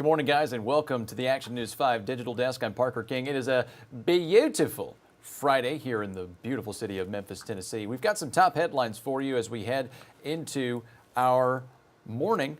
morning, guys, and welcome to the Action News 5 Digital Desk. I'm Parker King. It is a beautiful Friday here in the beautiful city of Memphis, Tennessee. We've got some top headlines for you as we head into our morning.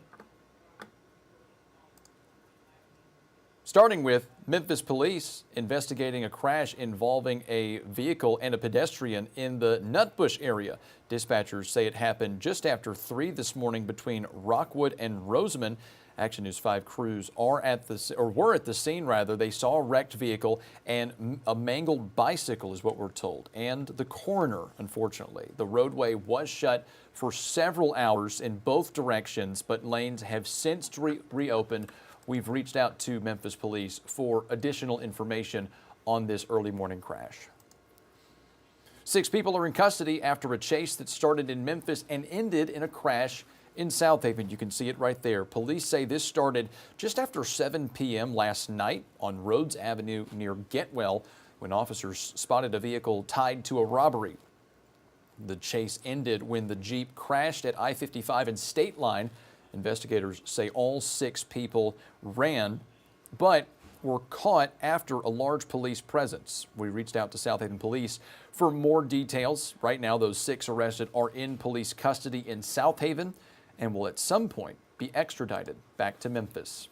Starting with Memphis police investigating a crash involving a vehicle and a pedestrian in the Nutbush area. Dispatchers say it happened just after 3 this morning between Rockwood and Roseman. Action News 5 crews were at the scene. They saw a wrecked vehicle and a mangled bicycle is what we're told, and the coroner, unfortunately. The roadway was shut for several hours in both directions, but lanes have since reopened. We've reached out to Memphis police for additional information on this early morning crash. 6 people are in custody after a chase that started in Memphis and ended in a crash in Southaven. You can see it right there. Police say this started just after 7 p.m. last night on Rhodes Avenue near Getwell when officers spotted a vehicle tied to a robbery. The chase ended when the Jeep crashed at I-55 and State Line. Investigators say all 6 people ran, but were caught after a large police presence. We reached out to Southaven Police for more details. Right now, those 6 arrested are in police custody in Southaven and will at some point be extradited back to Memphis.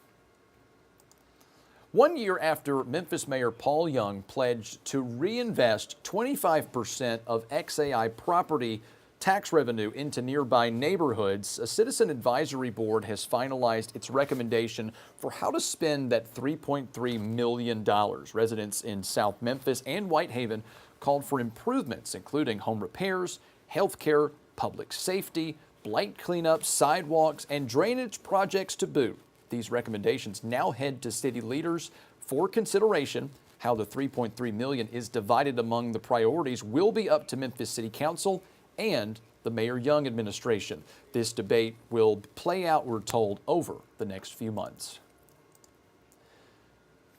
1 year after Memphis Mayor Paul Young pledged to reinvest 25% of XAI property tax revenue into nearby neighborhoods, a citizen advisory board has finalized its recommendation for how to spend that $3.3 million. Residents in South Memphis and Whitehaven called for improvements, including home repairs, health care, public safety, blight cleanup, sidewalks, and drainage projects to boot. These recommendations now head to city leaders for consideration. How the $3.3 million is divided among the priorities will be up to Memphis City Council and the Mayor Young administration. This debate will play out, we're told, over the next few months.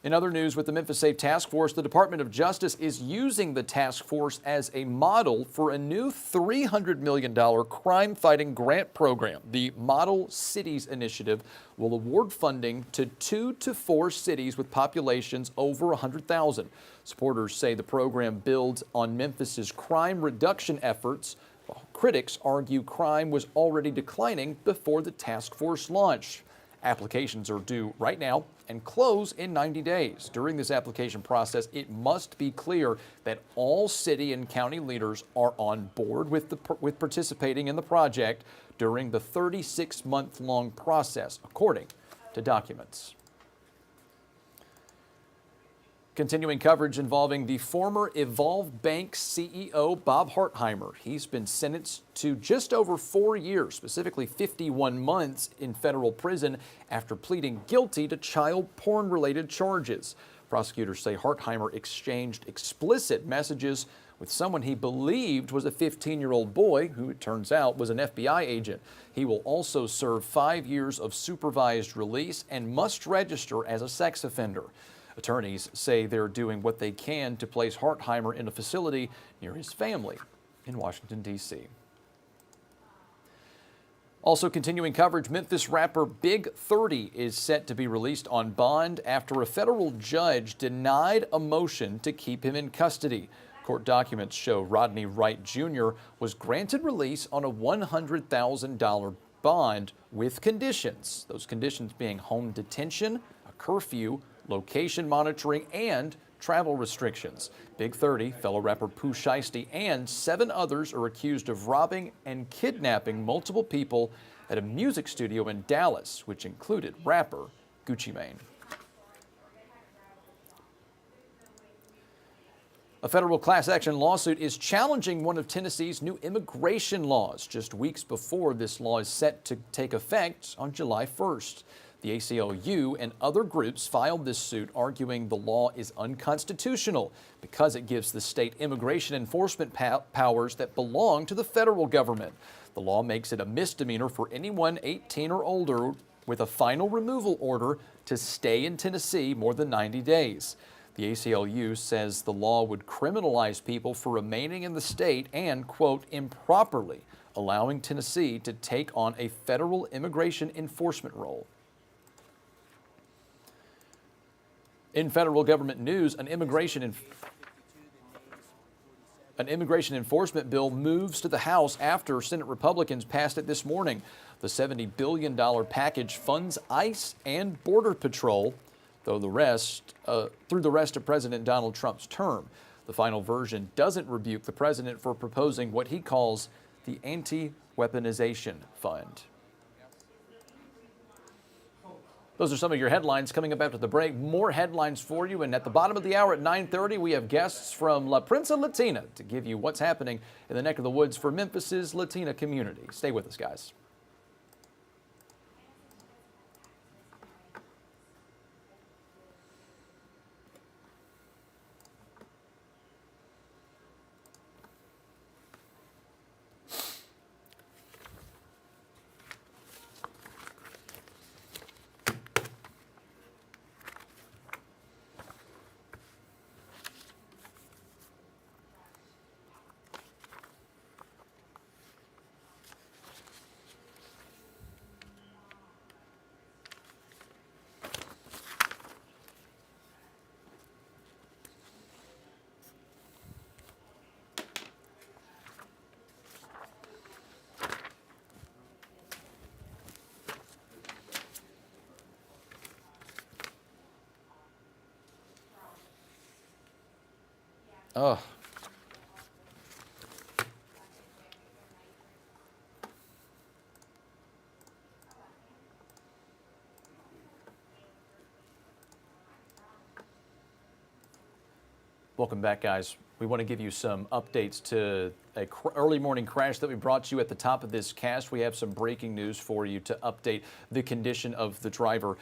In other news, with the Memphis Safe Task Force, the Department of Justice is using the task force as a model for a new $300 million crime-fighting grant program. The Model Cities Initiative will award funding to 2 to 4 cities with populations over 100,000. Supporters say the program builds on Memphis's crime reduction efforts, while critics argue crime was already declining before the task force launched. Applications are due right now and close in 90 days. During this application process, it must be clear that all city and county leaders are on board with participating in the project during the 36-month-long process, according to documents. Continuing coverage involving the former Evolve Bank CEO, Bob Hartheimer. He's been sentenced to just over 4 years, specifically 51 months in federal prison after pleading guilty to child porn-related charges. Prosecutors say Hartheimer exchanged explicit messages with someone he believed was a 15-year-old boy, who it turns out was an FBI agent. He will also serve 5 years of supervised release and must register as a sex offender. Attorneys say they're doing what they can to place Hartheimer in a facility near his family in Washington, D.C. Also continuing coverage, Memphis rapper Big 30 is set to be released on bond after a federal judge denied a motion to keep him in custody. Court documents show Rodney Wright Jr. was granted release on a $100,000 bond with conditions. Those conditions being home detention, a curfew, location monitoring, and travel restrictions. Big 30, fellow rapper Pooh Shiesty, and 7 others are accused of robbing and kidnapping multiple people at a music studio in Dallas, which included rapper Gucci Mane. A federal class action lawsuit is challenging one of Tennessee's new immigration laws just weeks before this law is set to take effect on July 1st. The ACLU and other groups filed this suit arguing the law is unconstitutional because it gives the state immigration enforcement powers that belong to the federal government. The law makes it a misdemeanor for anyone 18 or older with a final removal order to stay in Tennessee more than 90 days. The ACLU says the law would criminalize people for remaining in the state and, quote, improperly allowing Tennessee to take on a federal immigration enforcement role. In federal government news, an immigration enforcement bill moves to the House after Senate Republicans passed it this morning. The $70 billion package funds ICE and Border Patrol through the rest of President Donald Trump's term. The final version doesn't rebuke the president for proposing what he calls the Anti-Weaponization Fund. Those are some of your headlines coming up after the break. More headlines for you. And at the bottom of the hour at 9:30, we have guests from La Prensa Latina to give you what's happening in the neck of the woods for Memphis's Latina community. Stay with us, guys. Oh. Welcome back, guys. We want to give you some updates to a early morning crash that we brought you at the top of this cast. We have some breaking news for you to update the condition of the driver.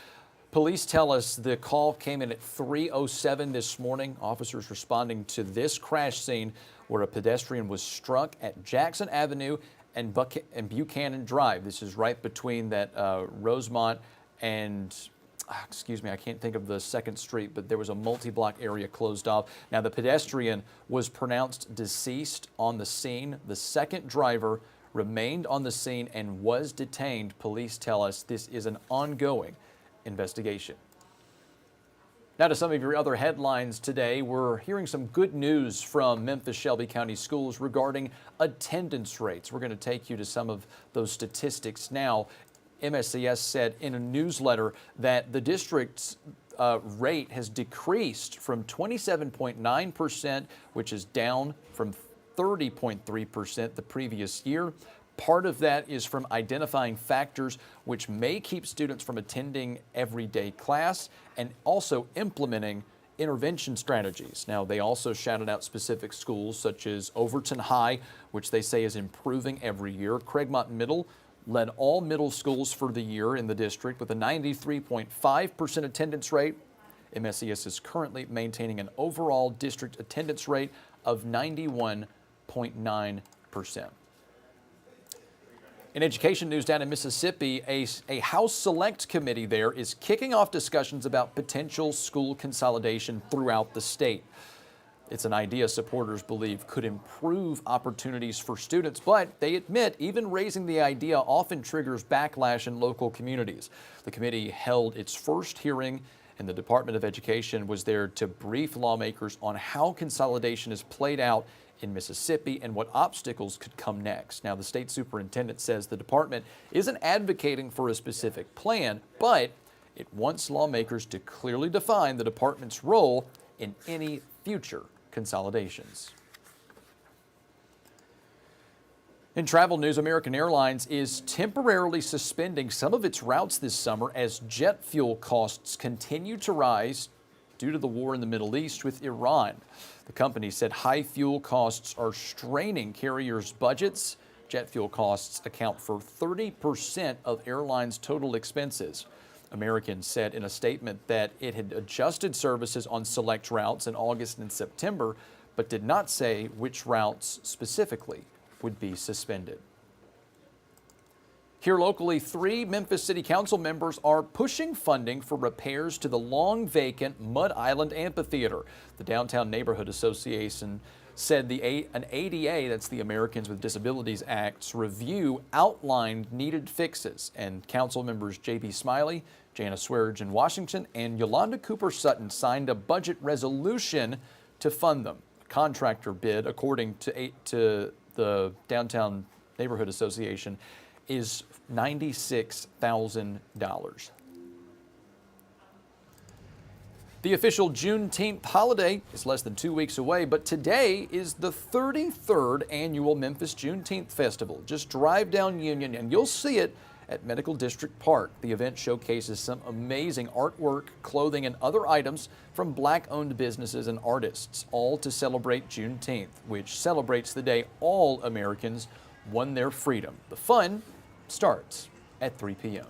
Police tell us the call came in at 3:07 this morning. Officers responding to this crash scene where a pedestrian was struck at Jackson Avenue and Buchanan Drive. This is right between that Rosemont and, excuse me, I can't think of the second street, but there was a multi-block area closed off. Now, the pedestrian was pronounced deceased on the scene. The second driver remained on the scene and was detained. Police tell us this is an ongoing investigation. Now to some of your other headlines today. We're hearing some good news from Memphis Shelby County Schools regarding attendance rates. We're going to take you to some of those statistics now. MSCS said in a newsletter that the district's rate has decreased from 27.9%, which is down from 30.3% the previous year. Part of that is from identifying factors which may keep students from attending everyday class and also implementing intervention strategies. Now, they also shouted out specific schools such as Overton High, which they say is improving every year. Craigmont Middle led all middle schools for the year in the district with a 93.5% attendance rate. MSCS is currently maintaining an overall district attendance rate of 91.9%. In education news down in Mississippi, a House Select Committee there is kicking off discussions about potential school consolidation throughout the state. It's an idea supporters believe could improve opportunities for students, but they admit even raising the idea often triggers backlash in local communities. The committee held its first hearing, and the Department of Education was there to brief lawmakers on how consolidation is played out in Mississippi and what obstacles could come next. Now, the state superintendent says the department isn't advocating for a specific plan, but it wants lawmakers to clearly define the department's role in any future consolidations. In travel news, American Airlines is temporarily suspending some of its routes this summer as jet fuel costs continue to rise due to the war in the Middle East with Iran. The company said high fuel costs are straining carriers' budgets. Jet fuel costs account for 30% of airlines' total expenses. American said in a statement that it had adjusted services on select routes in August and September, but did not say which routes specifically would be suspended. Here locally, 3 Memphis City Council members are pushing funding for repairs to the long vacant Mud Island Amphitheater. The Downtown Neighborhood Association said an ADA, that's the Americans with Disabilities Act's review, outlined needed fixes, and council members J.B. Smiley, Janice Swearingen Washington, and Yolanda Cooper Sutton signed a budget resolution to fund them. A contractor bid, according to the Downtown Neighborhood Association, is $96,000. The official Juneteenth holiday is less than 2 weeks away, but today is the 33rd annual Memphis Juneteenth Festival. Just drive down Union and you'll see it at Medical District Park. The event showcases some amazing artwork, clothing, and other items from Black-owned businesses and artists, all to celebrate Juneteenth, which celebrates the day all Americans won their freedom. The fun starts at 3 p.m.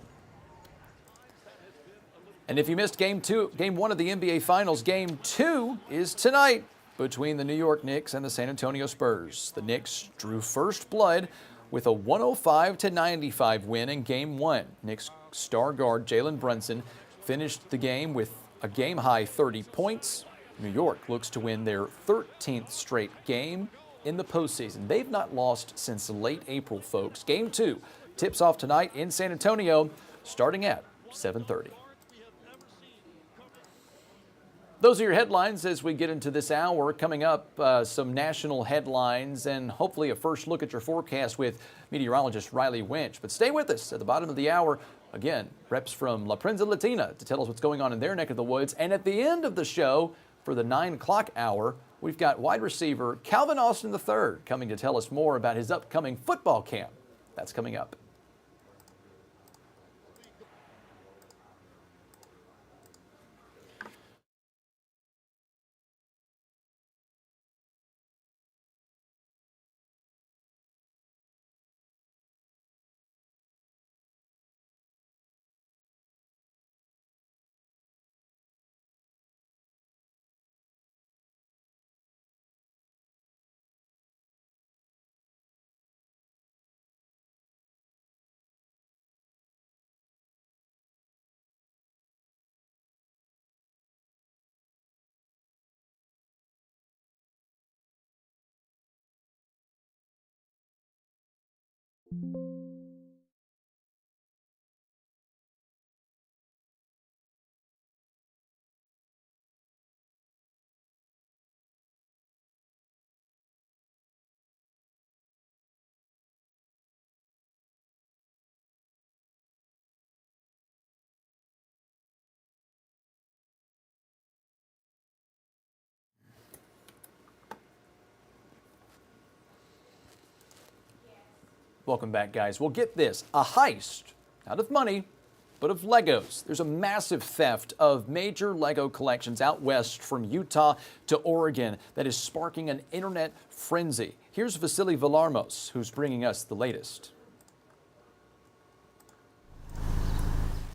And if you missed Game 1 of the NBA Finals, Game 2 is tonight between the New York Knicks and the San Antonio Spurs. The Knicks drew first blood with a 105-95 win in Game 1. Knicks star guard Jalen Brunson finished the game with a game-high 30 points. New York looks to win their 13th straight game in the postseason. They've not lost since late April, folks. Game 2 tips off tonight in San Antonio, starting at 7:30. Those are your headlines as we get into this hour. Coming up, some national headlines and hopefully a first look at your forecast with meteorologist Riley Winch. But stay with us at the bottom of the hour. Again, reps from La Prensa Latina to tell us what's going on in their neck of the woods. And at the end of the show, for the 9 o'clock hour, we've got wide receiver Calvin Austin III coming to tell us more about his upcoming football camp. That's coming up. Welcome back, guys. Well, get this, a heist, not of money, but of Legos. There's a massive theft of major Lego collections out west from Utah to Oregon that is sparking an internet frenzy. Here's Vasily Villarmos, who's bringing us the latest.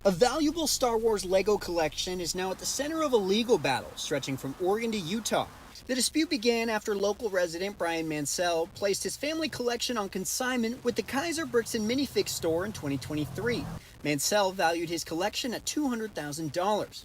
A valuable Star Wars Lego collection is now at the center of a legal battle stretching from Oregon to Utah. The dispute began after local resident Brian Mansell placed his family collection on consignment with the Kaiser Bricks and Minifix store in 2023. Mansell valued his collection at $200,000.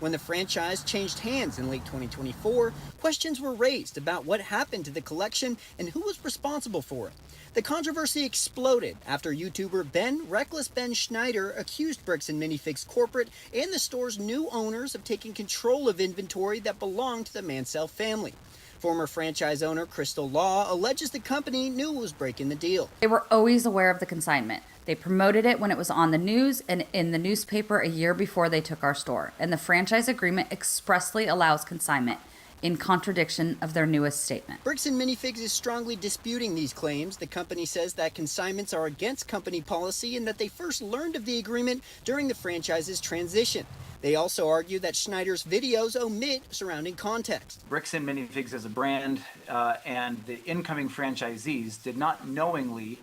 When the franchise changed hands in late 2024, questions were raised about what happened to the collection and who was responsible for it. The controversy exploded after YouTuber Reckless Ben Schneider accused Bricks and Minifix corporate and the store's new owners of taking control of inventory that belonged to the Mansell family. Former franchise owner Crystal Law alleges the company knew it was breaking the deal. They were always aware of the consignment. They promoted it when it was on the news and in the newspaper a year before they took our store. And the franchise agreement expressly allows consignment, in contradiction of their newest statement. Bricks and Minifix is strongly disputing these claims. The company says that consignments are against company policy and that they first learned of the agreement during the franchise's transition. They also argue that Schneider's videos omit surrounding context. Bricks and Minifix as a brand and the incoming franchisees did not knowingly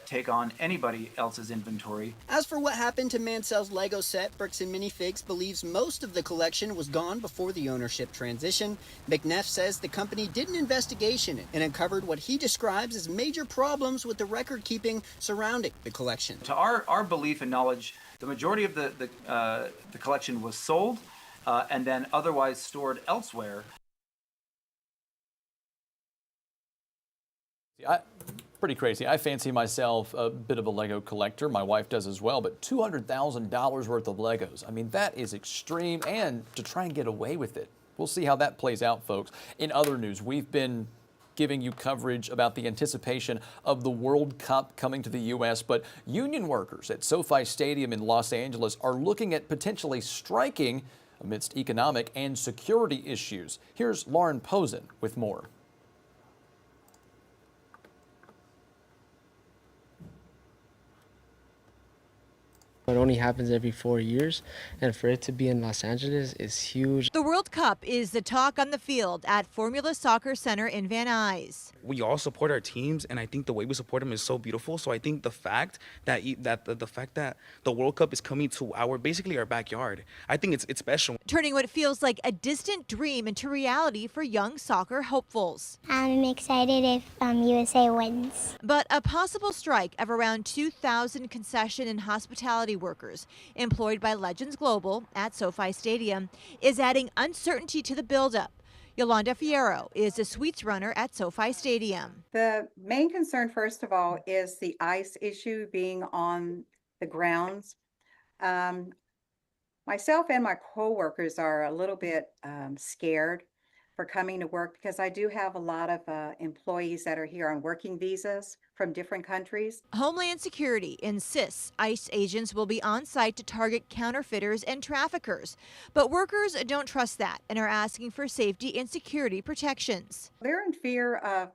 take on anybody else's inventory. As for what happened to Mansell's Lego set, Bricks and Minifigs believes most of the collection was gone before the ownership transition. McNeff says the company did an investigation and uncovered what he describes as major problems with the record keeping surrounding the collection. To our belief and knowledge, the majority of the collection was sold and then otherwise stored elsewhere. Pretty crazy. I fancy myself a bit of a Lego collector. My wife does as well, but $200,000 worth of Legos. I mean, that is extreme, and to try and get away with it. We'll see how that plays out, folks. In other news, we've been giving you coverage about the anticipation of the World Cup coming to the U.S., but union workers at SoFi Stadium in Los Angeles are looking at potentially striking amidst economic and security issues. Here's Lauren Posen with more. It only happens every 4 years, and for it to be in Los Angeles is huge. The World Cup is the talk on the field at Formula Soccer Center in Van Nuys. We all support our teams, and I think the way we support them is so beautiful. So I think the fact that the World Cup is coming to basically our backyard, I think it's special. Turning what feels like a distant dream into reality for young soccer hopefuls. I'm excited if USA wins. But a possible strike of around 2,000 concession and hospitality workers employed by Legends Global at SoFi Stadium is adding uncertainty to the buildup. Yolanda Fierro is a suites runner at SoFi Stadium. The main concern, first of all, is the ice issue being on the grounds. Myself and my co-workers are a little bit scared for coming to work because I do have a lot of employees that are here on working visas from different countries. Homeland Security insists ICE agents will be on site to target counterfeiters and traffickers. But workers don't trust that and are asking for safety and security protections. They're in fear of,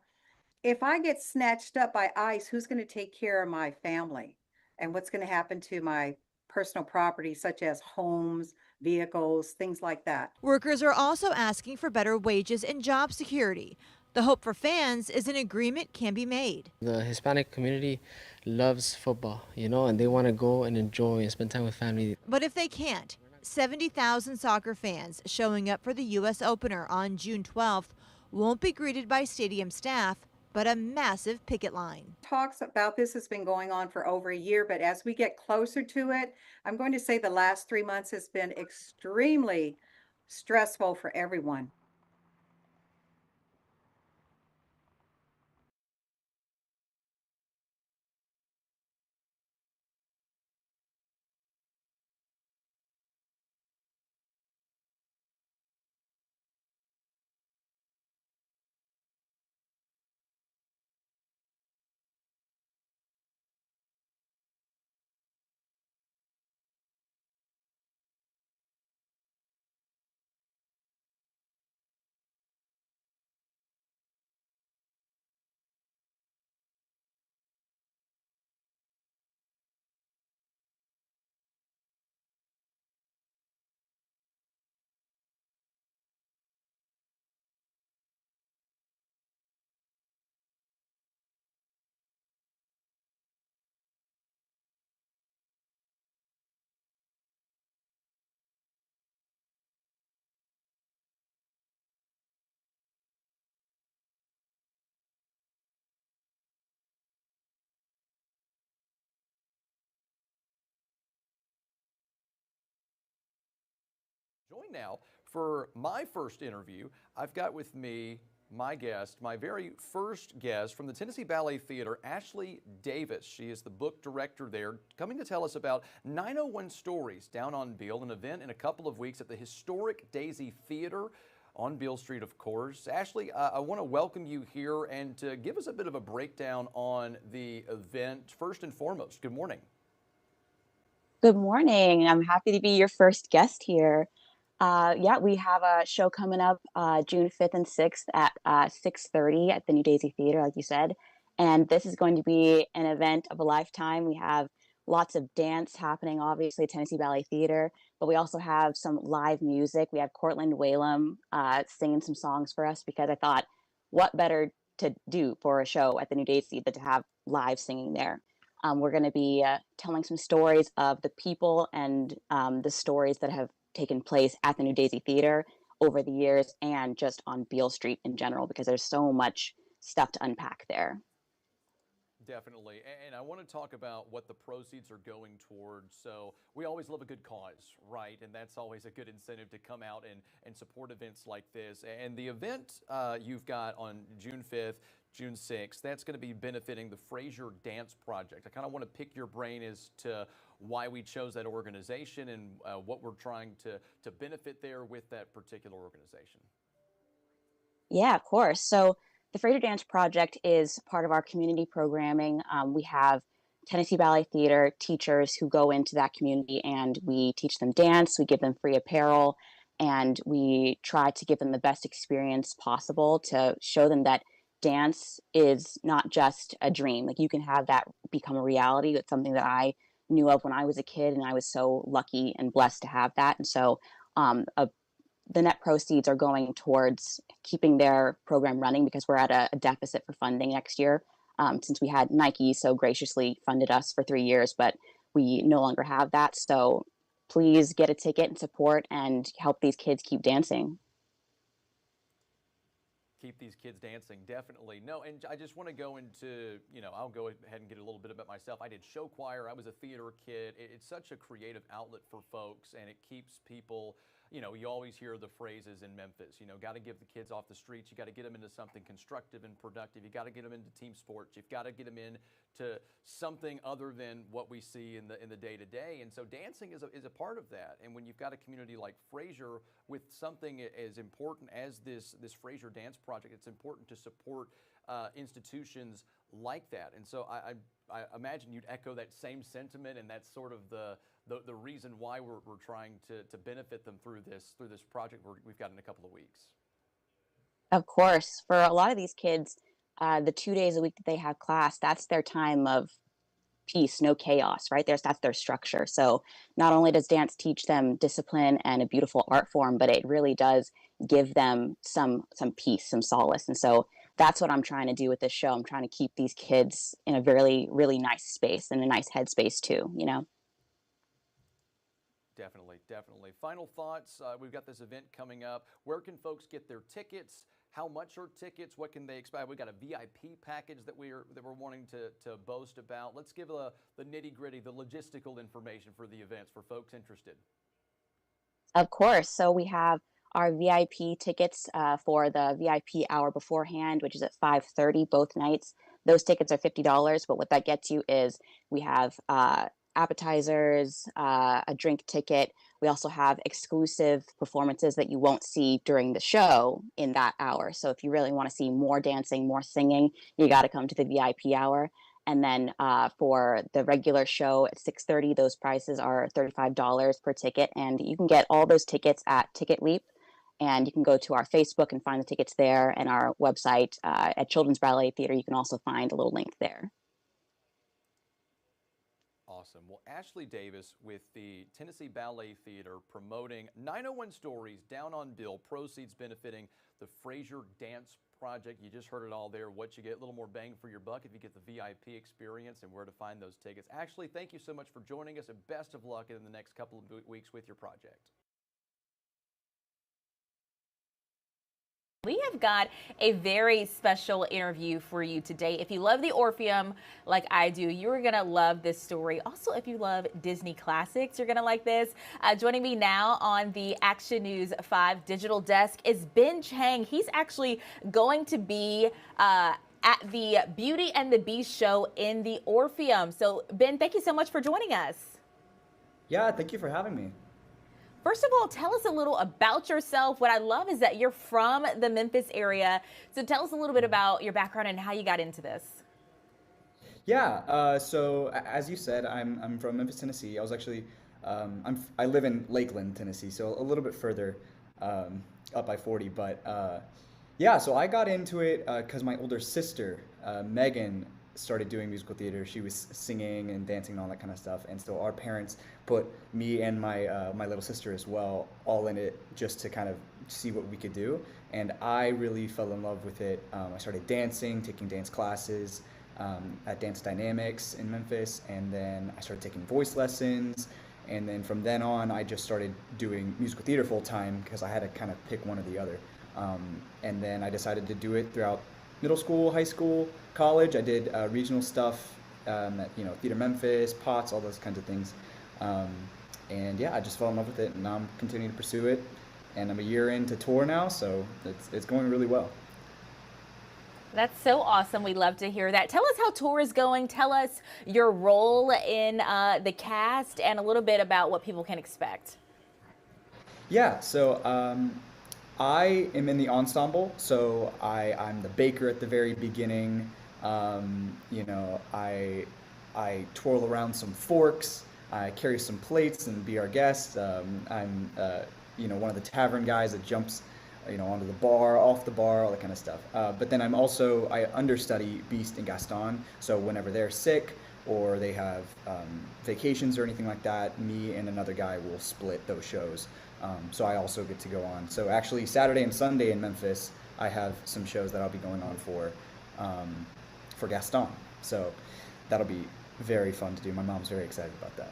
if I get snatched up by ICE, who's going to take care of my family? And what's going to happen to my personal property, such as homes, vehicles, things like that. Workers are also asking for better wages and job security. The hope for fans is an agreement can be made. The Hispanic community loves football, and they want to go and enjoy and spend time with family. But if they can't, 70,000 soccer fans showing up for the U.S. opener on June 12th won't be greeted by stadium staff, but a massive picket line. Talks about this has been going on for over a year, but as we get closer to it, I'm going to say the last 3 months has been extremely stressful for everyone. Join now for my first interview. I've got with me my guest, my very first guest from the Tennessee Ballet Theater, Ashley Davis. She is the book director there, coming to tell us about 901 Stories down on Beale, an event in a couple of weeks at the historic Daisy Theater on Beale Street, of course. Ashley, I want to welcome you here and to give us a bit of a breakdown on the event. First and foremost, good morning. Good morning. I'm happy to be your first guest here. We have a show coming up June 5th and 6th at 6:30 at the New Daisy Theater, like you said. And this is going to be an event of a lifetime. We have lots of dance happening, obviously, Tennessee Ballet Theater, but we also have some live music. We have Cortland Whalum singing some songs for us because I thought, what better to do for a show at the New Daisy than to have live singing there. We're going to be telling some stories of the people and the stories that have taken place at the New Daisy Theater over the years and just on Beale Street in general, because there's so much stuff to unpack there. Definitely. And I want to talk about what the proceeds are going towards. So we always love a good cause, right? And that's always a good incentive to come out and support events like this. And the event you've got on June 5th, June 6th, that's going to be benefiting the Fraser Dance Project. I kind of want to pick your brain as to why we chose that organization and what we're trying to benefit there with that particular organization. Yeah, of course. So the Fraser Dance Project is part of our community programming. We have Tennessee Ballet Theater teachers who go into that community and we teach them dance, we give them free apparel, and we try to give them the best experience possible to show them that dance is not just a dream. Like, you can have that become a reality. It's something that I knew of when I was a kid, and I was so lucky and blessed to have that. And so the net proceeds are going towards keeping their program running, because we're at a deficit for funding next year, since we had Nike so graciously funded us for 3 years, but we no longer have that. So please get a ticket and support and help these kids keep dancing. Keep these kids dancing, definitely. No, and I just want to go into, I'll go ahead and get a little bit about myself. I did show choir. I was a theater kid. It's such a creative outlet for folks, and it keeps people, you always hear the phrases in Memphis, got to give the kids off the streets. You got to get them into something constructive and productive. You got to get them into team sports. You've got to get them into something other than what we see in the day-to-day. And so dancing is a part of that. And when you've got a community like Fraser with something as important as this Fraser Dance Project, it's important to support institutions like that. And so I imagine you'd echo that same sentiment, and that's sort of the reason why we're trying to benefit them through this project we've got in a couple of weeks. Of course, for a lot of these kids, the 2 days a week that they have class, that's their time of peace, no chaos, right? That's their structure. So not only does dance teach them discipline and a beautiful art form, but it really does give them some peace, some solace. And so that's what I'm trying to do with this show. I'm trying to keep these kids in a really, really nice space and a nice headspace too, Definitely. Final thoughts. We've got this event coming up. Where can folks get their tickets? How much are tickets? What can they expect? We've got a VIP package that we're wanting to boast about. Let's give the nitty-gritty, the logistical information for the events for folks interested. Of course. So we have our VIP tickets for the VIP hour beforehand, which is at 5:30 both nights. Those tickets are $50, but what that gets you is we have appetizers, a drink ticket. We also have exclusive performances that you won't see during the show in that hour. So if you really want to see more dancing, more singing, you got to come to the VIP hour. And then for the regular show at 6:30, those prices are $35 per ticket. And you can get all those tickets at Ticket Leap. And you can go to our Facebook and find the tickets there, and our website at Children's Ballet Theater. You can also find a little link there. Awesome. Well, Ashley Davis with the Tennessee Ballet Theater promoting 901 Stories Down on Bill, proceeds benefiting the Fraser Dance Project. You just heard it all there. What you get, a little more bang for your buck if you get the VIP experience, and where to find those tickets. Ashley, thank you so much for joining us, and best of luck in the next couple of weeks with your project. We have got a very special interview for you today. If you love the Orpheum like I do, you're going to love this story. Also, if you love Disney classics, you're going to like this. Joining me now on the Action News 5 digital desk is Ben Chang. He's actually going to be at the Beauty and the Beast show in the Orpheum. So, Ben, thank you so much for joining us. Yeah, thank you for having me. First of all, tell us a little about yourself. What I love is that you're from the Memphis area. So tell us a little bit about your background and how you got into this. Yeah, so as you said, I'm from Memphis, Tennessee. I was actually, I live in Lakeland, Tennessee, so a little bit further up by 40. But yeah, so I got into it because my older sister, Megan, started doing musical theater. She was singing and dancing and all that kind of stuff, and so our parents put me and my little sister as well all in it just to kind of see what we could do. And I really fell in love with it. I started dancing, taking dance classes, at Dance Dynamics in Memphis, and then I started taking voice lessons. And then from then on, I just started doing musical theater full time because I had to kind of pick one or the other. And then I decided to do it throughout middle school, high school, college. I did regional stuff at Theater Memphis, Potts, all those kinds of things. And yeah, I just fell in love with it, and now I'm continuing to pursue it. And I'm a year into tour now, so it's going really well. That's so awesome. We love to hear that. Tell us how tour is going. Tell us your role in the cast and a little bit about what people can expect. Yeah, so I am in the ensemble, so I'm the baker at the very beginning. I twirl around some forks, I carry some plates and be our guest. I'm one of the tavern guys that jumps onto the bar, off the bar, all that kind of stuff. But then I understudy Beast and Gaston, so whenever they're sick or they have vacations or anything like that, me and another guy will split those shows. So I also get to go on. So actually Saturday and Sunday in Memphis, I have some shows that I'll be going on for Gaston. So that'll be very fun to do. My mom's very excited about that.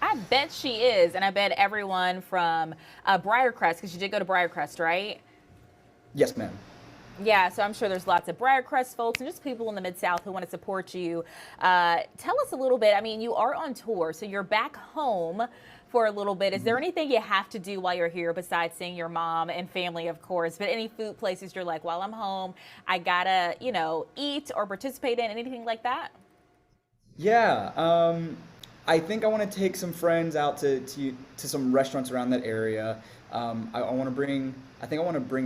I bet she is, and I bet everyone from Briarcrest, because you did go to Briarcrest, right? Yes, ma'am. Yeah, so I'm sure there's lots of Briarcrest folks and just people in the Mid-South who want to support you. Tell us a little bit. I mean, you are on tour, so you're back home for a little bit. Is there anything you have to do while you're here besides seeing your mom and family, of course, but any food places you're like, while I'm home, I gotta, eat or participate in, anything like that? Yeah, I think I want to take some friends out to some restaurants around that area. I want to bring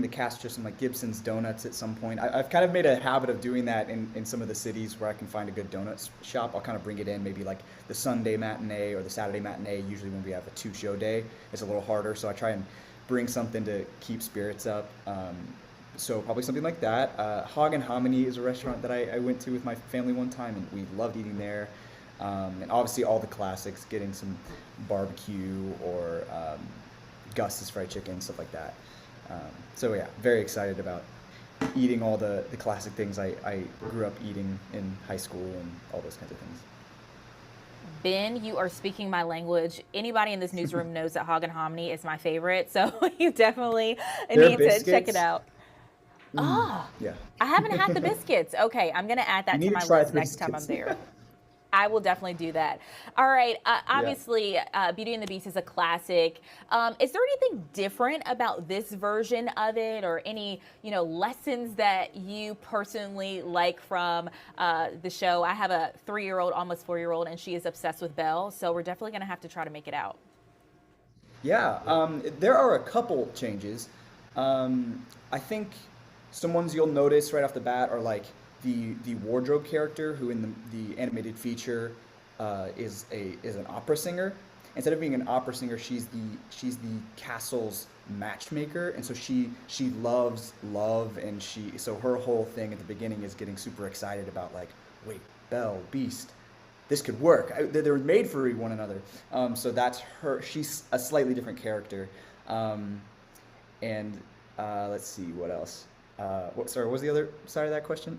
the cast to some like Gibson's Donuts at some point. I've kind of made a habit of doing that in some of the cities where I can find a good donuts shop. I'll kind of bring it in maybe like the Sunday matinee or the Saturday matinee. Usually when we have a 2-show day, it's a little harder. So I try and bring something to keep spirits up. So probably something like that. Hog and Hominy is a restaurant that I went to with my family one time, and we loved eating there. And obviously all the classics, getting some barbecue or Gus's fried chicken, stuff like that. So yeah, very excited about eating all the classic things I grew up eating in high school and all those kinds of things. Ben, you are speaking my language. Anybody in this newsroom knows that Hog and Hominy is my favorite, so you definitely need to check it out. Yeah. I haven't had the biscuits. Okay, I'm going to add that to my list next time I'm there. I will definitely do that. All right. Obviously, Beauty and the Beast is a classic. Is there anything different about this version of it, or any, lessons that you personally like from the show? I have a 3-year-old, almost 4-year-old, and she is obsessed with Belle. So we're definitely going to have to try to make it out. Yeah. There are a couple changes. I think some ones you'll notice right off the bat are like the wardrobe character, who in the animated feature is an opera singer. Instead of being an opera singer, she's the castle's matchmaker, and so she loves love, and so her whole thing at the beginning is getting super excited about like, wait, Belle, Beast, this could work. They were made for one another. So that's her. She's a slightly different character. And let's see what else. What was the other side of that question?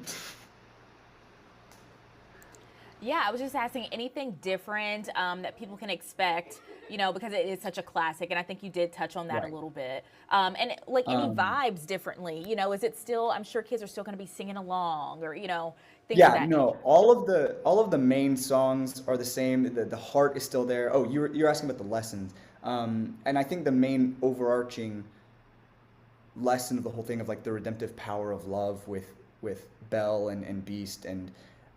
Yeah, I was just asking anything different that people can expect, because it is such a classic, and I think you did touch on that a little bit. And like any vibes differently, is it still? I'm sure kids are still going to be singing along, or things of that nature. all of the main songs are the same. The heart is still there. Oh, you're asking about the lessons, and I think the main overarching lesson of the whole thing of like the redemptive power of love with Belle and Beast, and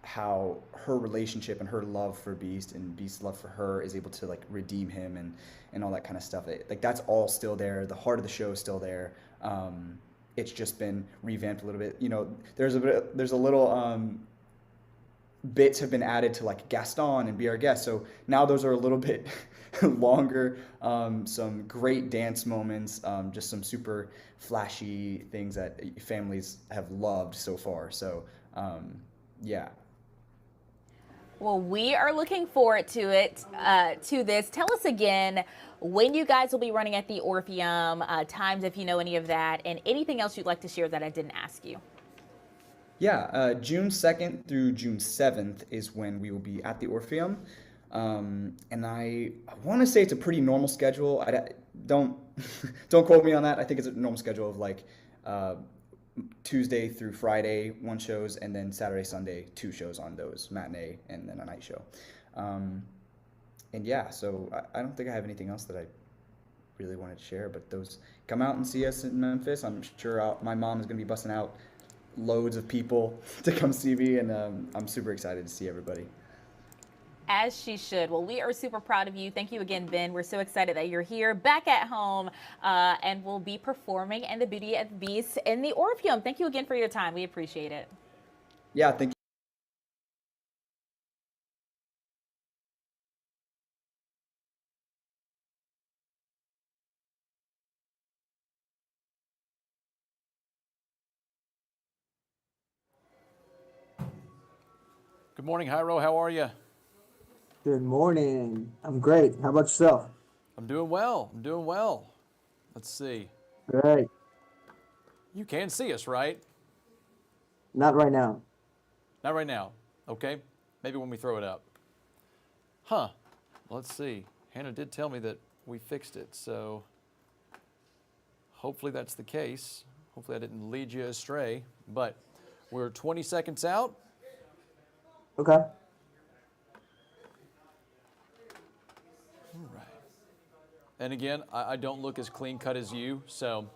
how her relationship and her love for Beast and Beast's love for her is able to like redeem him and all that kind of stuff. Like that's all still there. The heart of the show is still there. It's just been revamped a little bit. There's a little bits have been added to like Gaston and Be Our Guest. So now those are a little bit longer. Some great dance moments, just some super flashy things that families have loved so far. So yeah. Well, we are looking forward to it, to this. Tell us again when you guys will be running at the Orpheum, times if you know any of that, and anything else you'd like to share that I didn't ask you. Yeah, June 2nd through June 7th is when we will be at the Orpheum. And I want to say it's a pretty normal schedule. Don't don't quote me on that. I think it's a normal schedule of like uh, Tuesday through Friday, one shows, and then Saturday, Sunday, two shows on those, matinee and then a night show. And yeah, so I don't think I have anything else that I really wanted to share, but those come out and see us in Memphis. I'm sure my mom is going to be busting out loads of people to come see me, and I'm super excited to see everybody. As she should. Well, we are super proud of you. Thank you again, Ben. We're so excited that you're here, back at home, and will be performing in the Beauty and the Beast in the Orpheum. Thank you again for your time. We appreciate it. Yeah, thank you. Good morning, Jairo. How are you? Good morning. I'm great. How about yourself? I'm doing well. I'm doing well. Let's see. Great. You can see us, right? Not right now. Not right now. Okay. Maybe when we throw it up. Huh. Let's see. Hannah did tell me that we fixed it, so hopefully that's the case. Hopefully I didn't lead you astray, but we're 20 seconds out. Okay. All right. And again, I don't look as clean cut as you, so.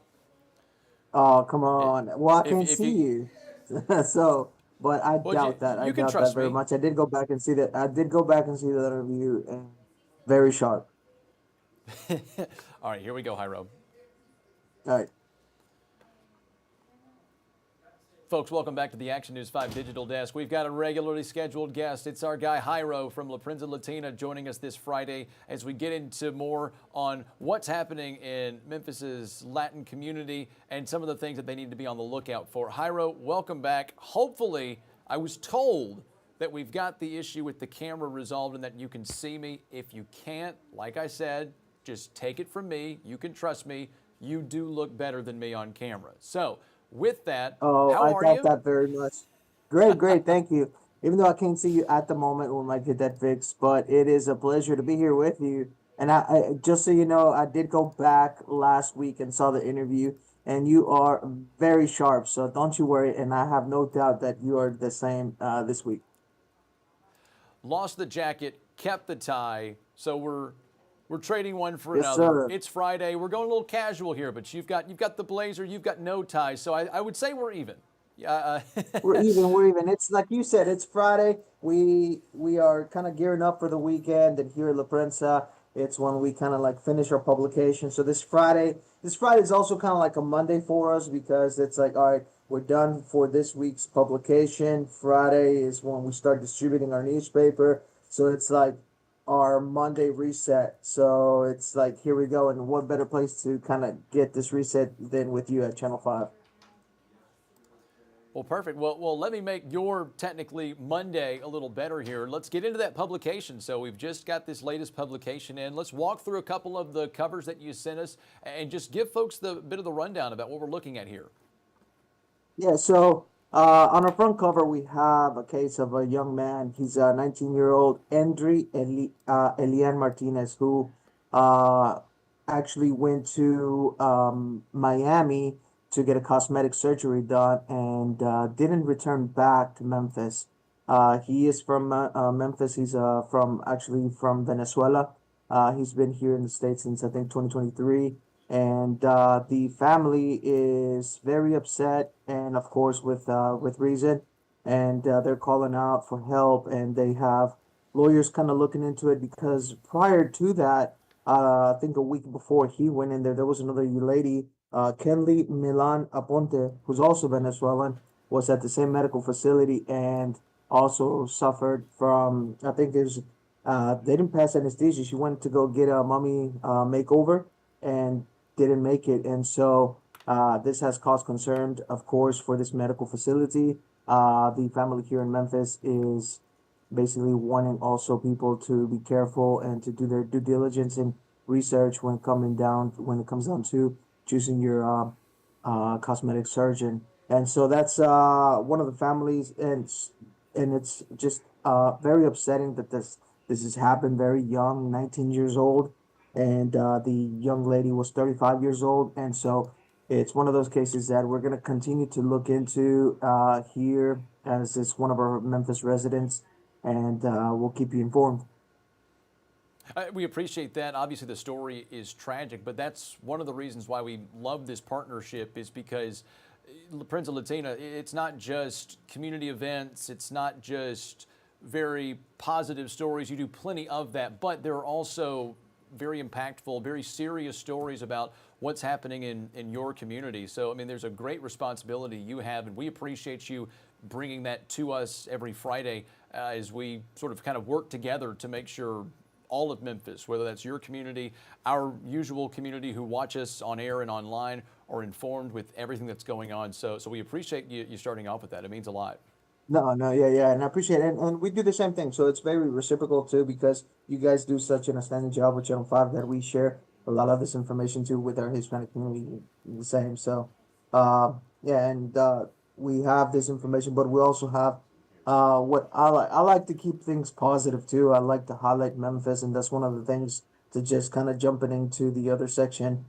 Oh, come on. Well, I if- can't if see you- you. So, but I Well, doubt that. I you can doubt that trust very me. much. I did go back and see that. I did go back and see that interview, and very sharp. All right, here we go, Jairo. All right. Folks, welcome back to the Action News 5 Digital Desk. We've got a regularly scheduled guest. It's our guy Jairo from La Prensa Latina joining us this Friday as we get into more on what's happening in Memphis's Latin community and some of the things that they need to be on the lookout for. Jairo, welcome back. Hopefully, I was told that we've got the issue with the camera resolved and that you can see me. If you can't, like I said, just take it from me. You can trust me. You do look better than me on camera. So, with that, Oh, how I are doubt you? that very much. Great, great. Thank you. Even though I can't see you at the moment, we might get that fixed, but it is a pleasure to be here with you. And I just so you know, I did go back last week and saw the interview, and you are very sharp. So don't you worry. And I have no doubt that you are the same this week. Lost the jacket, kept the tie, so we're trading one for Yes, another. sir. It's Friday. We're going a little casual here, but you've got the blazer, you've got no tie, so I would say we're even. Yeah. We're even. We're even. It's like you said. It's Friday. We are kind of gearing up for the weekend, and here at La Prensa, it's when we kind of like finish our publication. So this Friday is also kind of like a Monday for us because it's like, all right, we're done for this week's publication. Friday is when we start distributing our newspaper. So it's like our Monday reset. So it's like, here we go, and what better place to kind of get this reset than with you at Channel 5. Well, perfect. Well, let me make your technically Monday a little better here. Let's get into that publication. So we've just got this latest publication in. Let's walk through a couple of the covers that you sent us and just give folks the bit of the rundown about what we're looking at here. Yeah, so on our front cover, we have a case of a young man. He's a 19-year-old Endry Elian Martinez, who actually went to Miami to get a cosmetic surgery done and didn't return back to Memphis. He is from Memphis. He's actually from Venezuela. He's been here in the States since I think 2023. And the family is very upset, and of course with reason. And they're calling out for help, and they have lawyers kind of looking into it because prior to that, I think a week before he went in there was another lady, Kenley Milan Aponte, who's also Venezuelan, was at the same medical facility and also suffered from, I think they didn't pass anesthesia. She went to go get a mommy makeover and didn't make it. And so this has caused concern, of course, for this medical facility. The family here in Memphis is basically wanting also people to be careful and to do their due diligence and research when it comes down to choosing your cosmetic surgeon. And so that's one of the families, and it's just very upsetting that this has happened very young, 19 years old, and the young lady was 35 years old, and so it's one of those cases that we're going to continue to look into here, as it's one of our Memphis residents, and we'll keep you informed. We appreciate that. Obviously, the story is tragic, but that's one of the reasons why we love this partnership, is because La Prensa Latina, it's not just community events, it's not just very positive stories. You do plenty of that, but there are also very impactful, very serious stories about what's happening in your community. So, I mean, there's a great responsibility you have, and we appreciate you bringing that to us every Friday as we sort of kind of work together to make sure all of Memphis, whether that's your community, our usual community who watch us on air and online, are informed with everything that's going on. So we appreciate you starting off with that. It means a lot. No, yeah, and I appreciate it. And we do the same thing. So it's very reciprocal too, because you guys do such an outstanding job with Channel 5 that we share a lot of this information too with our Hispanic community the same. So, yeah, and we have this information, but we also have what I like to keep things positive too. I like to highlight Memphis, and that's one of the things to just kind of jumping into the other section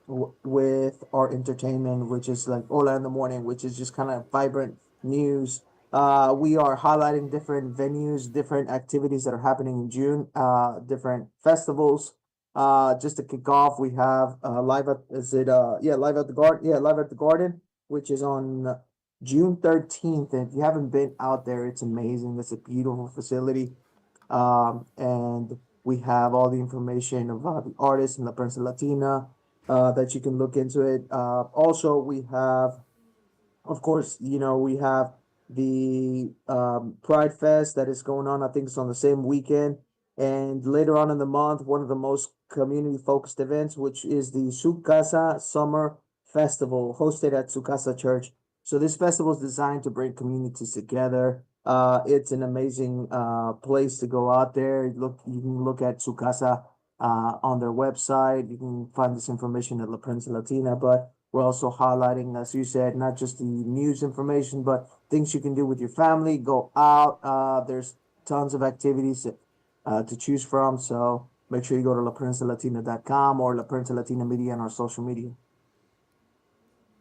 with our entertainment, which is like Hola in the Morning, which is just kind of vibrant news. We are highlighting different venues, different activities that are happening in June, different festivals. Just to kick off, we have live at live at the garden, live at the garden, which is on June 13th. And if you haven't been out there, it's amazing. It's a beautiful facility. And we have all the information about the artists in La Prensa Latina that you can look into it. Also, we have, of course, we have the Pride Fest that is going on. I think it's on the same weekend. And later on in the month, one of the most community-focused events, which is the Su Casa Summer Festival, hosted at Su Casa Church. So this festival is designed to bring communities together. It's an amazing place to go out there. You can look at Su Casa on their website. You can find this information at La Prensa Latina, but we're also highlighting, as you said, not just the news information, but things you can do with your family. Go out. There's tons of activities to choose from. So make sure you go to laprensalatina.com or La Prensa Latina Media on our social media.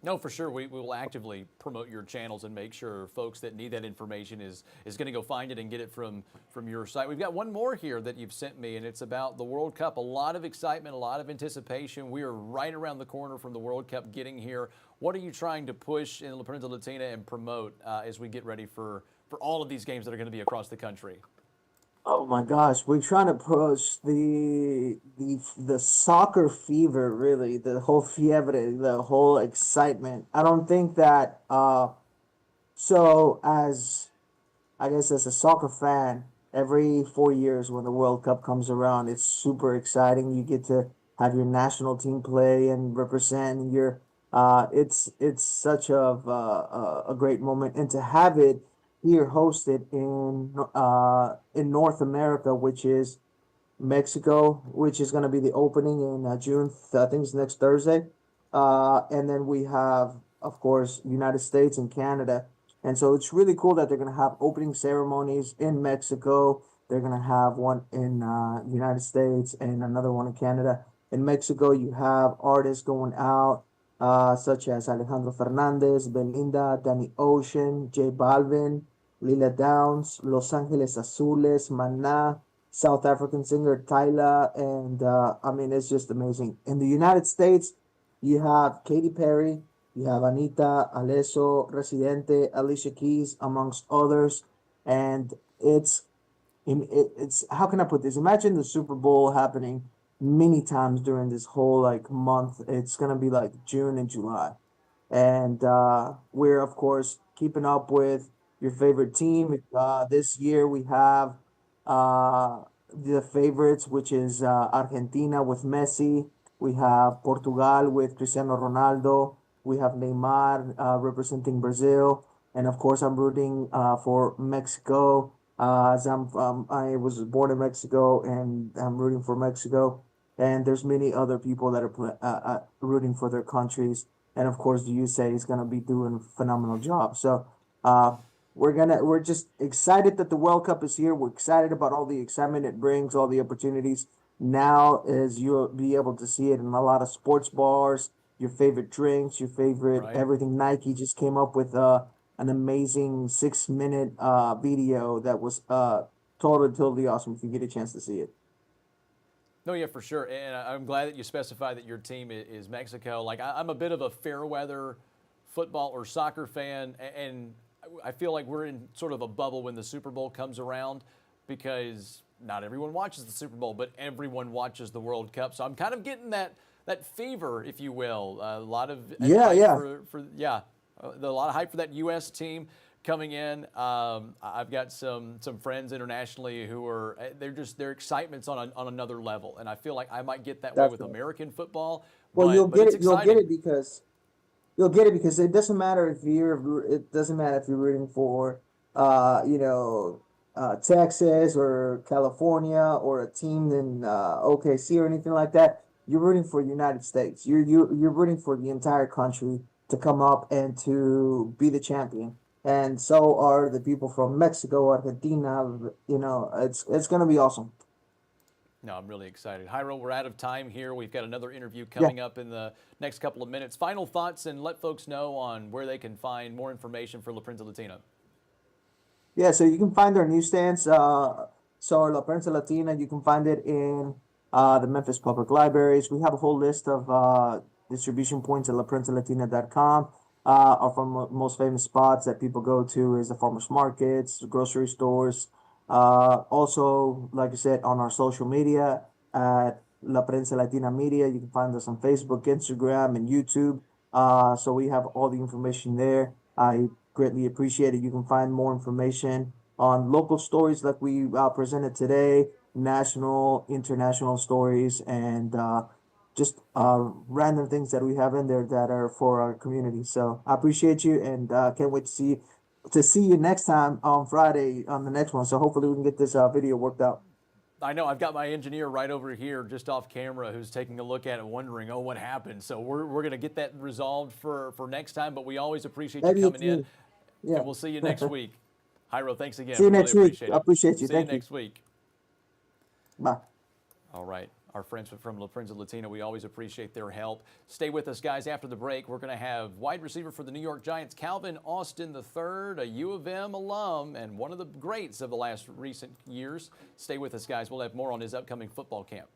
No, for sure. We will actively promote your channels and make sure folks that need that information is going to go find it and get it from your site. We've got one more here that you've sent me, and it's about the World Cup. A lot of excitement, a lot of anticipation. We are right around the corner from the World Cup getting here. What are you trying to push in La Prensa Latina and promote as we get ready for all of these games that are going to be across the country? Oh my gosh, we're trying to push the soccer fever, really, the whole fiebre, the whole excitement. I don't think that so as I guess as a soccer fan, every 4 years when the World Cup comes around, it's super exciting. You get to have your national team play and represent your it's such a great moment, and to have it here hosted in North America, which is Mexico, which is going to be the opening in June. I think it's next Thursday. And then we have, of course, United States and Canada. And so it's really cool that they're going to have opening ceremonies in Mexico. They're going to have one in United States and another one in Canada. In Mexico, you have artists going out, such as Alejandro Fernandez, Belinda, Danny Ocean, J Balvin, Lila Downs, Los Angeles Azules, Maná, South African singer Tyla, and I mean, it's just amazing. In the United States, you have Katy Perry, you have Anita, Alesso, Residente, Alicia Keys, amongst others, and it's how can I put this? Imagine the Super Bowl happening many times during this whole like month. It's gonna be like June and July, and we're of course keeping up with your favorite team. This year we have the favorites, which is Argentina with Messi. We have Portugal with Cristiano Ronaldo. We have Neymar representing Brazil, and of course I'm rooting for Mexico. As I was born in Mexico, and I'm rooting for Mexico. And there's many other people that are rooting for their countries. and of course the USA is gonna be doing a phenomenal job. So we're just excited that the World Cup is here. We're excited about all the excitement it brings, all the opportunities. Now, as you'll be able to see it in a lot of sports bars, your favorite drinks, your favorite Right. everything. Nike just came up with an amazing 6 minute video that was totally awesome if you get a chance to see it. No, yeah, for sure. And I'm glad that you specified that your team is Mexico. Like, I'm a bit of a fair weather football or soccer fan, and I feel like we're in sort of a bubble when the Super Bowl comes around because not everyone watches the Super Bowl, but everyone watches the World Cup. So I'm kind of getting that fever, if you will. A lot of Yeah, hype yeah. a lot of hype for that U.S. team coming in. I've got some friends internationally who are their excitement's on another level, and I feel like I might get that way with Definitely. American football. Well, but, you'll but get it's it. You'll get exciting. it because it doesn't matter if it doesn't matter if you're rooting for Texas or California or a team in OKC or anything like that. You're rooting for the United States. You're rooting for the entire country to come up and to be the champion. And so are the people from Mexico, Argentina. It's gonna be awesome. No, I'm really excited. Jairo, we're out of time here. We've got another interview coming up in the next couple of minutes. Final thoughts, and let folks know on where they can find more information for La Prensa Latina. Yeah, so you can find our newsstands. So La Prensa Latina, you can find it in the Memphis Public Libraries. We have a whole list of distribution points at laprensalatina.com. Our most famous spots that people go to is the farmers markets, the grocery stores. Also, like I said, on our social media at La Prensa Latina Media, you can find us on Facebook, Instagram, and YouTube. So we have all the information there. I greatly appreciate it. You can find more information on local stories like we presented today, national, international stories, and just random things that we have in there that are for our community. So I appreciate you, and can't wait to see you next time on Friday on the next one. So hopefully we can get this video worked out. I know I've got my engineer right over here, just off camera, who's taking a look at it, wondering, oh, what happened? So we're going to get that resolved for next time. But we always appreciate Maybe you it's coming in, me. Yeah. and we'll see you next week. Jairo, thanks again. See you Really next week. appreciate it. I appreciate you. See Thank you you. next week. Bye. All right. Our friends from La Prensa Latina, we always appreciate their help. Stay with us, guys. After the break, we're going to have wide receiver for the New York Giants, Calvin Austin III, a U of M alum and one of the greats of the last recent years. Stay with us, guys. We'll have more on his upcoming football camp.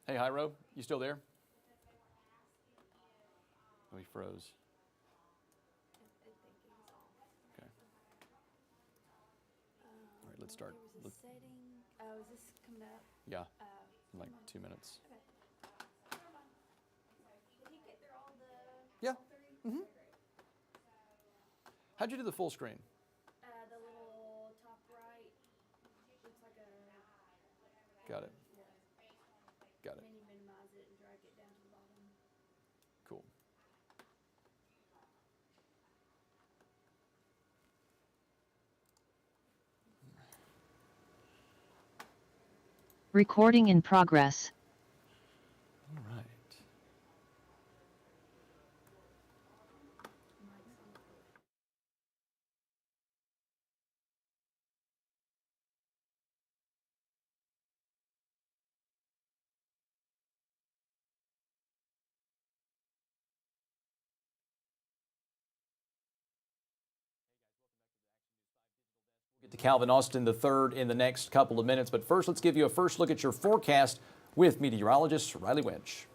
Hey, Jairo, you still there? Oh, he froze. Okay. All right, let's start. Is this coming up? Yeah, in like 2 minutes. Did he get through all the? Yeah. All three? How'd you do the full screen? The little top right looks like a. Got it. Got it. Then you minimize it and drag it down to the bottom. Cool. Recording in progress. All right. We'll get to Calvin Austin III in the next couple of minutes, but first let's give you a first look at your forecast with meteorologist Riley Winch.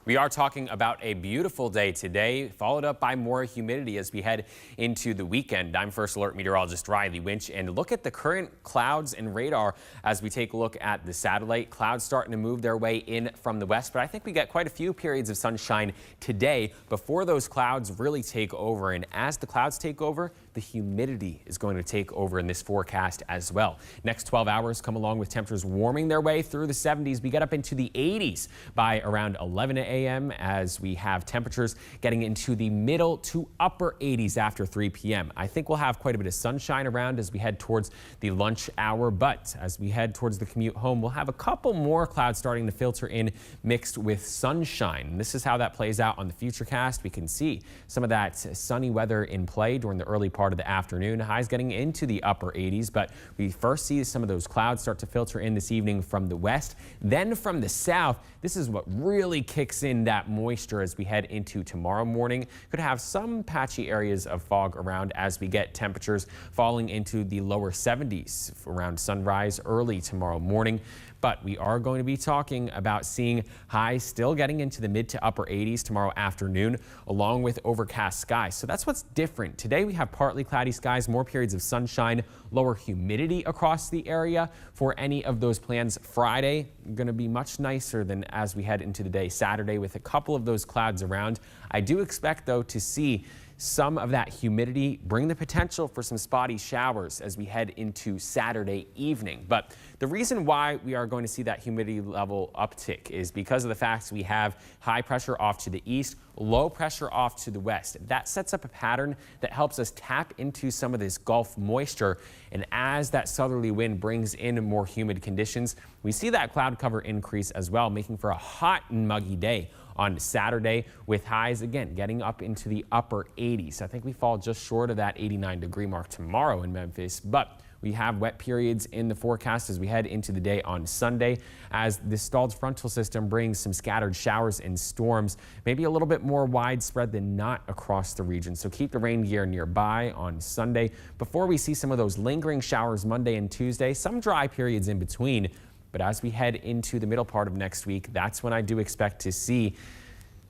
We are talking about a beautiful day today, followed up by more humidity as we head into the weekend. I'm First Alert meteorologist Riley Winch, and look at the current clouds and radar as we take a look at the satellite. Clouds starting to move their way in from the west, but I think we get quite a few periods of sunshine today before those clouds really take over. And as the clouds take over, the humidity is going to take over in this forecast as well. Next 12 hours come along with temperatures warming their way through the 70s. We get up into the 80s by around 11 a.m. as we have temperatures getting into the middle to upper 80s after 3 p.m. I think we'll have quite a bit of sunshine around as we head towards the lunch hour, but as we head towards the commute home, we'll have a couple more clouds starting to filter in mixed with sunshine. And this is how that plays out on the Futurecast. We can see some of that sunny weather in play during the early part of the afternoon. Highs getting into the upper 80s, but we first see some of those clouds start to filter in this evening from the west, then from the south. This is what really kicks in that moisture as we head into tomorrow morning. Could have some patchy areas of fog around as we get temperatures falling into the lower 70s around sunrise early tomorrow morning. But we are going to be talking about seeing highs still getting into the mid to upper 80s tomorrow afternoon, along with overcast skies. So that's what's different. Today we have partly cloudy skies, more periods of sunshine, lower humidity across the area for any of those plans. Friday going to be much nicer than as we head into the day. Saturday with a couple of those clouds around. I do expect though to see some of that humidity bring the potential for some spotty showers as we head into Saturday evening. But the reason why we are going to see that humidity level uptick is because of the fact we have high pressure off to the east, low pressure off to the west. That sets up a pattern that helps us tap into some of this Gulf moisture. And as that southerly wind brings in more humid conditions, we see that cloud cover increase as well, making for a hot and muggy day on Saturday, with highs again getting up into the upper 80s. I think we fall just short of that 89-degree mark tomorrow in Memphis, but we have wet periods in the forecast as we head into the day on Sunday, as the stalled frontal system brings some scattered showers and storms, maybe a little bit more widespread than not across the region. So keep the rain gear nearby on Sunday before we see some of those lingering showers Monday and Tuesday, some dry periods in between. But as we head into the middle part of next week, that's when I do expect to see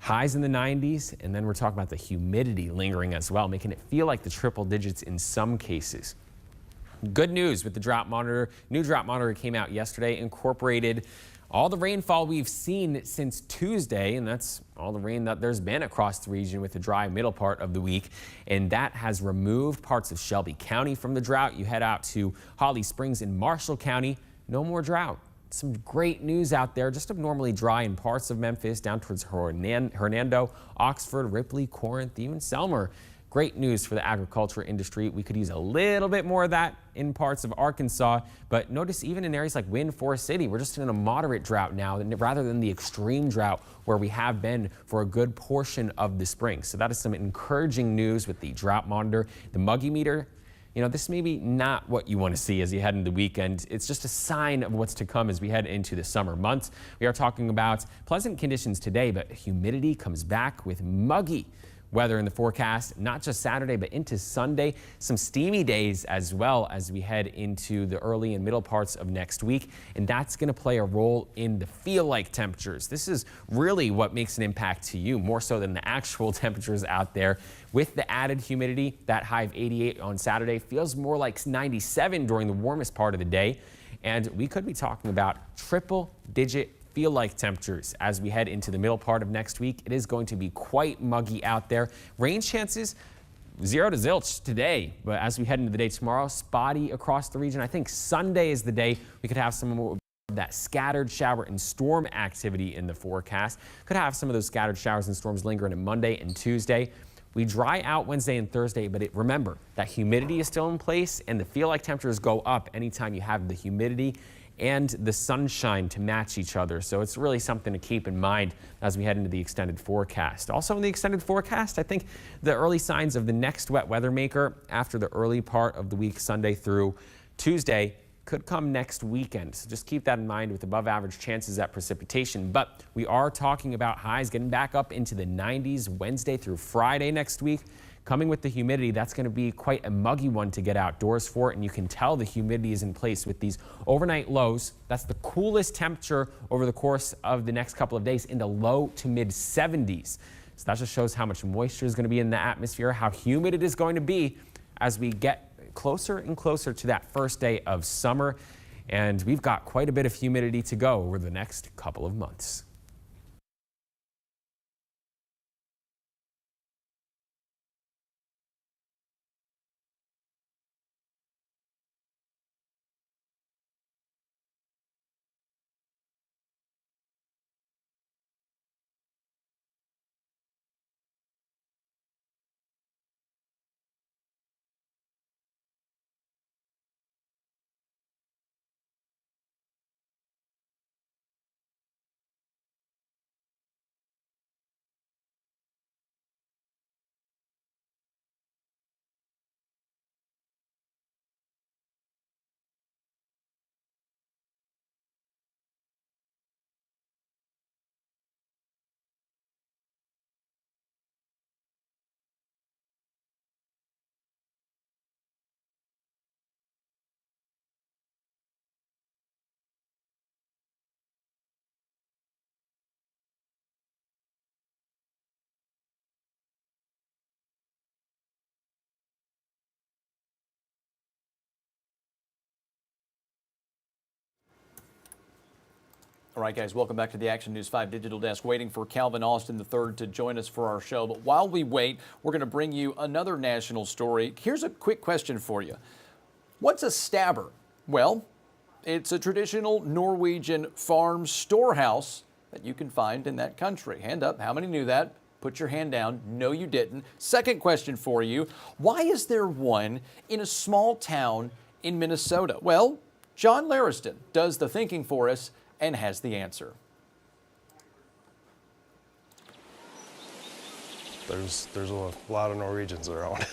highs in the 90s, and then we're talking about the humidity lingering as well, making it feel like the triple digits in some cases. Good news with the drought monitor. New drought monitor came out yesterday, incorporated all the rainfall we've seen since Tuesday, and that's all the rain that there's been across the region with the dry middle part of the week. And that has removed parts of Shelby County from the drought. You head out to Holly Springs in Marshall County, no more drought. Some great news out there, just abnormally dry in parts of Memphis, down towards Hernando, Oxford, Ripley, Corinth, even Selmer. Great news for the agriculture industry. We could use a little bit more of that in parts of Arkansas, but notice even in areas like Wind Forest City, we're just in a moderate drought now rather than the extreme drought where we have been for a good portion of the spring. So that is some encouraging news with the drought monitor. The Muggy meter, you know, this may be not what you want to see as you head into the weekend. It's just a sign of what's to come as we head into the summer months. We are talking about pleasant conditions today, but humidity comes back with muggy weather in the forecast, not just Saturday, but into Sunday. Some steamy days as well as we head into the early and middle parts of next week. And that's going to play a role in the feel-like temperatures. This is really what makes an impact to you, more so than the actual temperatures out there. With the added humidity, that high of 88 on Saturday feels more like 97 during the warmest part of the day. And we could be talking about triple-digit feel-like temperatures as we head into the middle part of next week. It is going to be quite muggy out there. Rain chances 0 to zilch today, but as we head into the day tomorrow, spotty across the region. I think Sunday is the day we could have some more of that scattered shower and storm activity in the forecast. Could have some of those scattered showers and storms lingering on Monday and Tuesday. We dry out Wednesday and Thursday, but remember that humidity is still in place, and the feel-like temperatures go up anytime you have the humidity and the sunshine to match each other. So it's really something to keep in mind as we head into the extended forecast. Also in the extended forecast, I think the early signs of the next wet weather maker after the early part of the week, Sunday through Tuesday, could come next weekend. So just keep that in mind with above average chances at precipitation. But we are talking about highs getting back up into the 90s Wednesday through Friday next week. Coming with the humidity, that's going to be quite a muggy one to get outdoors for, and you can tell the humidity is in place with these overnight lows. That's the coolest temperature over the course of the next couple of days in the low to mid 70s. So that just shows how much moisture is going to be in the atmosphere, how humid it is going to be as we get closer and closer to that first day of summer. And we've got quite a bit of humidity to go over the next couple of months. All right, guys, welcome back to the Action News 5 Digital Desk. Waiting for Calvin Austin III to join us for our show. But while we wait, we're going to bring you another national story. Here's a quick question for you. What's a stabber? Well, it's a traditional Norwegian farm storehouse that you can find in that country. Hand up, how many knew that? Put your hand down. No, you didn't. Second question for you. Why is there one in a small town in Minnesota? Well, John Lariston does the thinking for us and has the answer. There's a lot of Norwegians around.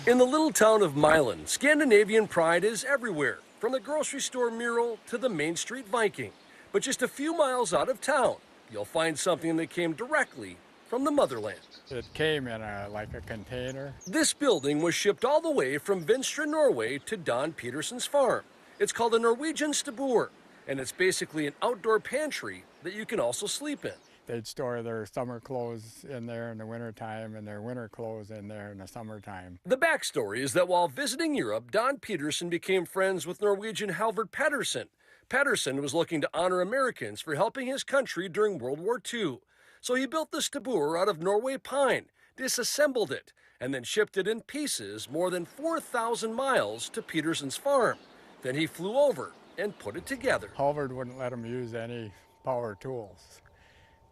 In the little town of Milan, Scandinavian pride is everywhere, from the grocery store mural to the Main Street Viking. But just a few miles out of town, you'll find something that came directly from the motherland. It came in like a container. This building was shipped all the way from Vinstra, Norway to Don Peterson's farm. It's called a Norwegian stabur, and it's basically an outdoor pantry that you can also sleep in. They'd store their summer clothes in there in the wintertime and their winter clothes in there in the summertime. The backstory is that while visiting Europe, Don Peterson became friends with Norwegian Halvard Pettersen. Pettersen was looking to honor Americans for helping his country during World War II. So he built the stabur out of Norway pine, disassembled it, and then shipped it in pieces more than 4,000 miles to Peterson's farm. Then he flew over and put it together. Halvard wouldn't let him use any power tools.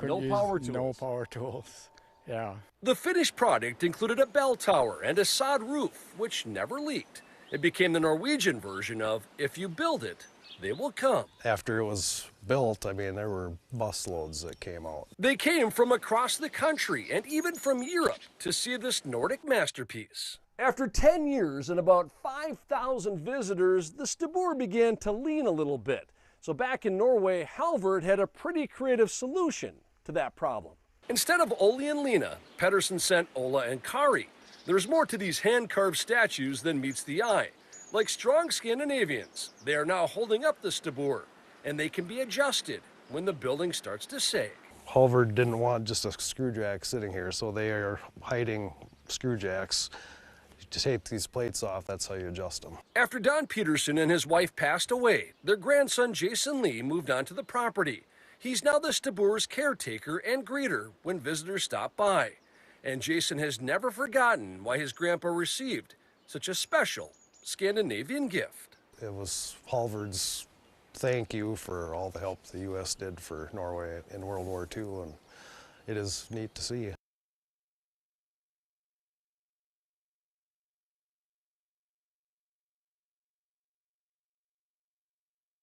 No power tools. No power tools, yeah. The finished product included a bell tower and a sod roof, which never leaked. It became the Norwegian version of, if you build it, they will come. After it was built, I mean, there were busloads that came out. They came from across the country and even from Europe to see this Nordic masterpiece. After 10 years and about 5,000 visitors, the stabur began to lean a little bit. So back in Norway, Halvard had a pretty creative solution to that problem. Instead of Ole and Lena, Pettersen sent Ola and Kari. There's more to these hand-carved statues than meets the eye. Like strong Scandinavians, they are now holding up the stabur, and they can be adjusted when the building starts to sag. Halvard didn't want just a screw jack sitting here, so they are hiding screw jacks. You just take these plates off, that's how you adjust them. After Don Peterson and his wife passed away, their grandson Jason Lee moved onto the property. He's now the stabur's caretaker and greeter when visitors stop by. And Jason has never forgotten why his grandpa received such a special Scandinavian gift. It was Halvard's thank you for all the help the U.S. did for Norway in World War II, and it is neat to see.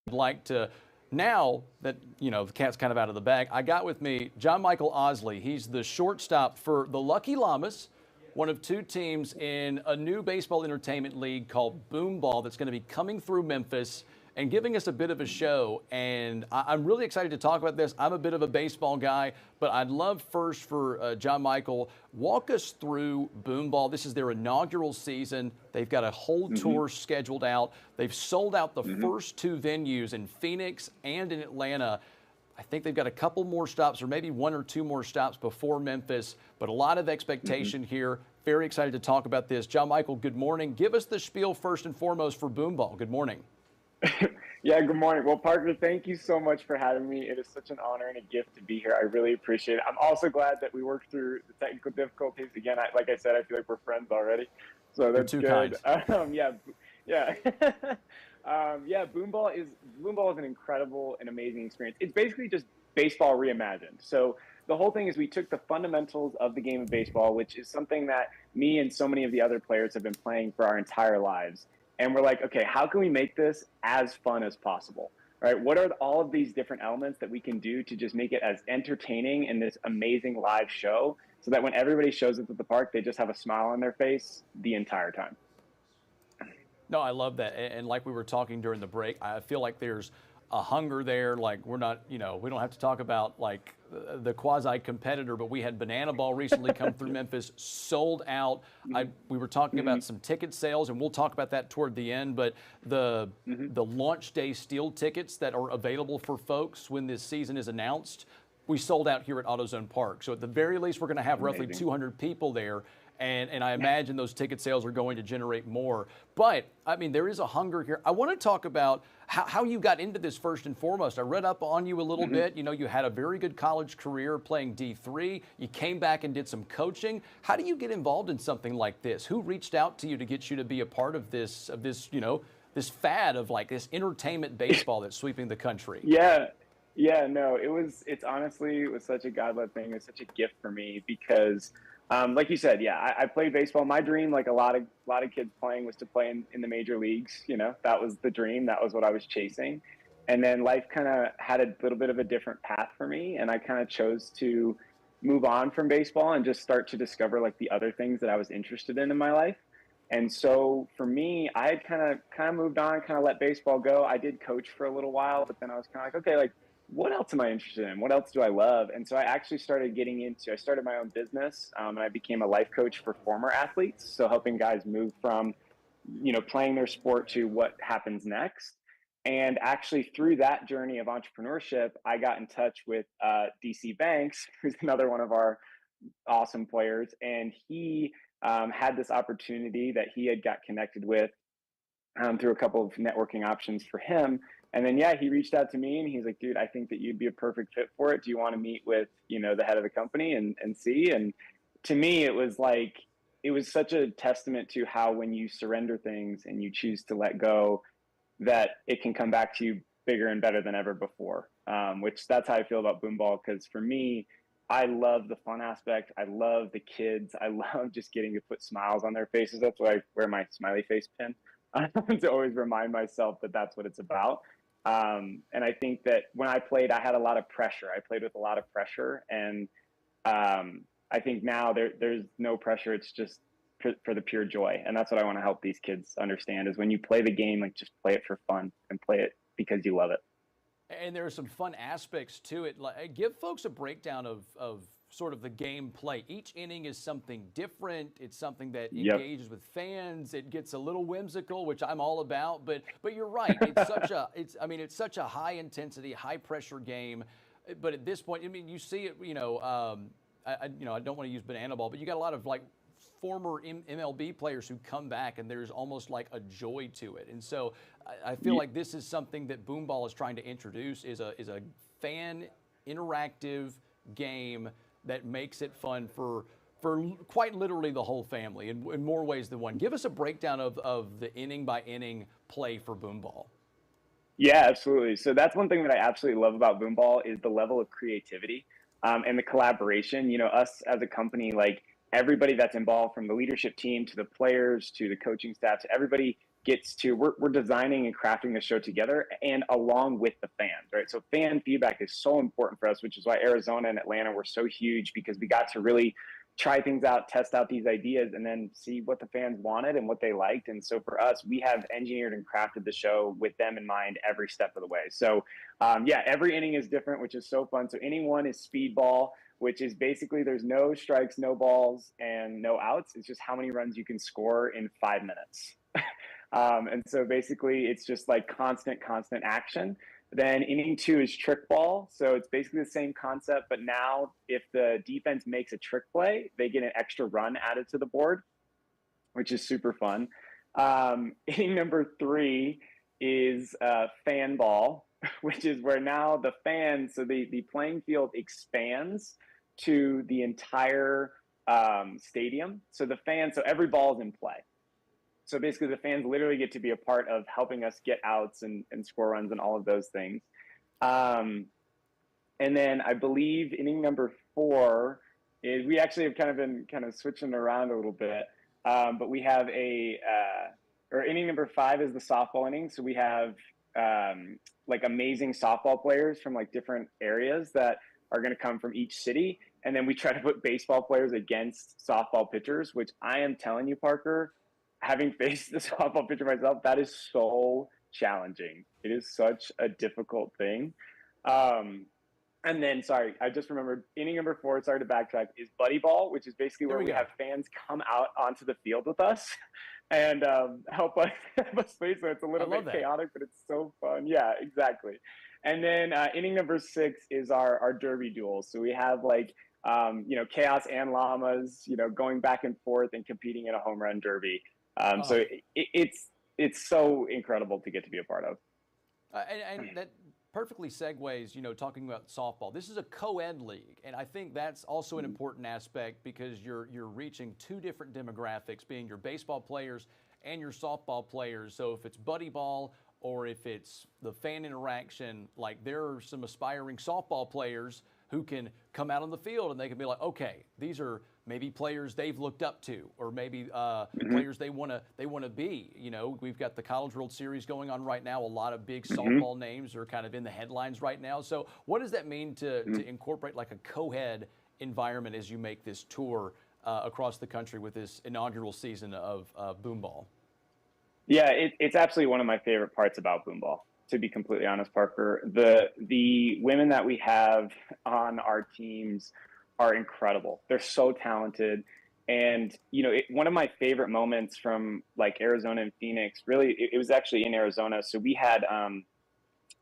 I'd like to, now that, you know, the cat's kind of out of the bag, I got with me John Michael Osley. He's the shortstop for the Lucky Llamas, one of two teams in a new baseball entertainment league called Boom Ball that's going to be coming through Memphis and giving us a bit of a show. And I'm really excited to talk about this. I'm a bit of a baseball guy, but I'd love first for John Michael, walk us through Boom Ball. This is their inaugural season. They've got a whole tour scheduled out. They've sold out the first two venues in Phoenix and in Atlanta. I think they've got a couple more stops or maybe one or two more stops before Memphis, but a lot of expectation here. Very excited to talk about this. John Michael, good morning. Give us the spiel first and foremost for Boom Ball. Good morning. Yeah, good morning. Well, Parker, thank you so much for having me. It is such an honor and a gift to be here. I really appreciate it. I'm also glad that we worked through the technical difficulties. Again, like I said, I feel like we're friends already. So that's You're too good. kind. Boom Ball is an incredible and amazing experience. It's basically just baseball reimagined. So the whole thing is we took the fundamentals of the game of baseball, which is something that me and so many of the other players have been playing for our entire lives. And we're like, okay, how can we make this as fun as possible, right? What are all of these different elements that we can do to just make it as entertaining in this amazing live show so that when everybody shows up at the park, they just have a smile on their face the entire time. No, I love that. And like we were talking during the break, I feel like there's a hunger there. Like we're not, you know, we don't have to talk about like the quasi-competitor, but we had Banana Ball recently come through Memphis, sold out. We were talking about some ticket sales, and we'll talk about that toward the end, but the launch day steel tickets that are available for folks when this season is announced, we sold out here at AutoZone Park. So at the very least, we're going to have roughly 200 people there. And I imagine those ticket sales are going to generate more. But, I mean, there is a hunger here. I want to talk about how you got into this first and foremost. I read up on you a little bit. You know, you had a very good college career playing D3. You came back and did some coaching. How do you get involved in something like this? Who reached out to you to get you to be a part of this, you know, this fad of like this entertainment baseball that's sweeping the country? Yeah, no, it's honestly, it was such a God-led thing. It was such a gift for me because, like you said, yeah, I played baseball. My dream, like a lot of kids playing, was to play in the major leagues. You know, that was the dream. That was what I was chasing. And then life kind of had a little bit of a different path for me. And I kind of chose to move on from baseball and just start to discover like the other things that I was interested in my life. And so for me, I had kind of moved on, kind of let baseball go. I did coach for a little while, but then I was kind of like, okay, like, what else am I interested in? What else do I love? And so I actually started I started my own business, and I became a life coach for former athletes. So helping guys move from, you know, playing their sport to what happens next. And actually through that journey of entrepreneurship, I got in touch with DC Banks, who's another one of our awesome players. And he had this opportunity that he had got connected with through a couple of networking options for him. And then, yeah, he reached out to me and he's like, dude, I think that you'd be a perfect fit for it. Do you want to meet with, you know, the head of the company and see? And to me, it was like, it was such a testament to how when you surrender things and you choose to let go, that it can come back to you bigger and better than ever before, which that's how I feel about Boomball. Because for me, I love the fun aspect. I love the kids. I love just getting to put smiles on their faces. That's why I wear my smiley face pin to always remind myself that that's what it's about. And I think that when I played, I had a lot of pressure. I played with a lot of pressure. And I think now there's no pressure. It's just for the pure joy. And that's what I want to help these kids understand is when you play the game, like just play it for fun and play it because you love it. And there are some fun aspects to it. Like, give folks a breakdown of sort of the gameplay. Each inning is something different. It's something that engages with fans. It gets a little whimsical, which I'm all about. But you're right. It's such a high intensity, high pressure game. But at this point, I mean, you see it. You know, I don't want to use banana ball, but you got a lot of like former MLB players who come back, and there's almost like a joy to it. And so I feel like this is something that Boomball is trying to introduce is a fan interactive game that makes it fun for quite literally the whole family in more ways than one. Give us a breakdown of the inning by inning play for Boomball. Yeah, absolutely. So that's one thing that I absolutely love about Boomball is the level of creativity and the collaboration. You know, us as a company, like everybody that's involved from the leadership team to the players to the coaching staff to everybody gets to, we're designing and crafting the show together and along with the fans, right? So fan feedback is so important for us, which is why Arizona and Atlanta were so huge because we got to really try things out, test out these ideas, and then see what the fans wanted and what they liked. And so for us, we have engineered and crafted the show with them in mind every step of the way. So yeah, every inning is different, which is so fun. So inning one is speedball, which is basically there's no strikes, no balls, and no outs. It's just how many runs you can score in 5 minutes. And so basically it's just like constant action. Then inning two is trick ball. So it's basically the same concept, but now if the defense makes a trick play, they get an extra run added to the board, which is super fun. Inning number three is fan ball, which is where now the fans, so the playing field expands to the entire stadium. So the fans, so every ball is in play. So basically the fans literally get to be a part of helping us get outs and score runs and all of those things. And then I believe inning number four is, we actually have kind of been switching around a little bit. But we have or inning number five is the softball inning. So we have like amazing softball players from like different areas that are going to come from each city. And then we try to put baseball players against softball pitchers, which I am telling you, Parker, having faced the softball pitcher myself, that is so challenging. It is such a difficult thing. And then, sorry, I just remembered inning number four, sorry to backtrack, is buddy ball, which is basically where we have fans come out onto the field with us and help us play. So it's a little bit chaotic, but it's so fun. Yeah, exactly. And then inning number six is our derby duels. So we have like chaos and llamas, going back and forth and competing in a home run derby. So it's so incredible to get to be a part of. And that perfectly segues, talking about softball. This is a co-ed league, and I think that's also an important aspect because you're reaching two different demographics, being your baseball players and your softball players. So if it's buddy ball or if it's the fan interaction, like there are some aspiring softball players who can come out on the field and they can be like, okay, these are maybe players they've looked up to, or maybe players they want to be. We've got the College World Series going on right now. A lot of big softball names are kind of in the headlines right now. So what does that mean to incorporate like a co-ed environment as you make this tour across the country with this inaugural season of Boom Ball? Yeah, it's absolutely one of my favorite parts about Boom Ball, to be completely honest, Parker. The women that we have on our teams are incredible. They're so talented. And, one of my favorite moments from like Arizona and Phoenix, really, it was actually in Arizona. So we had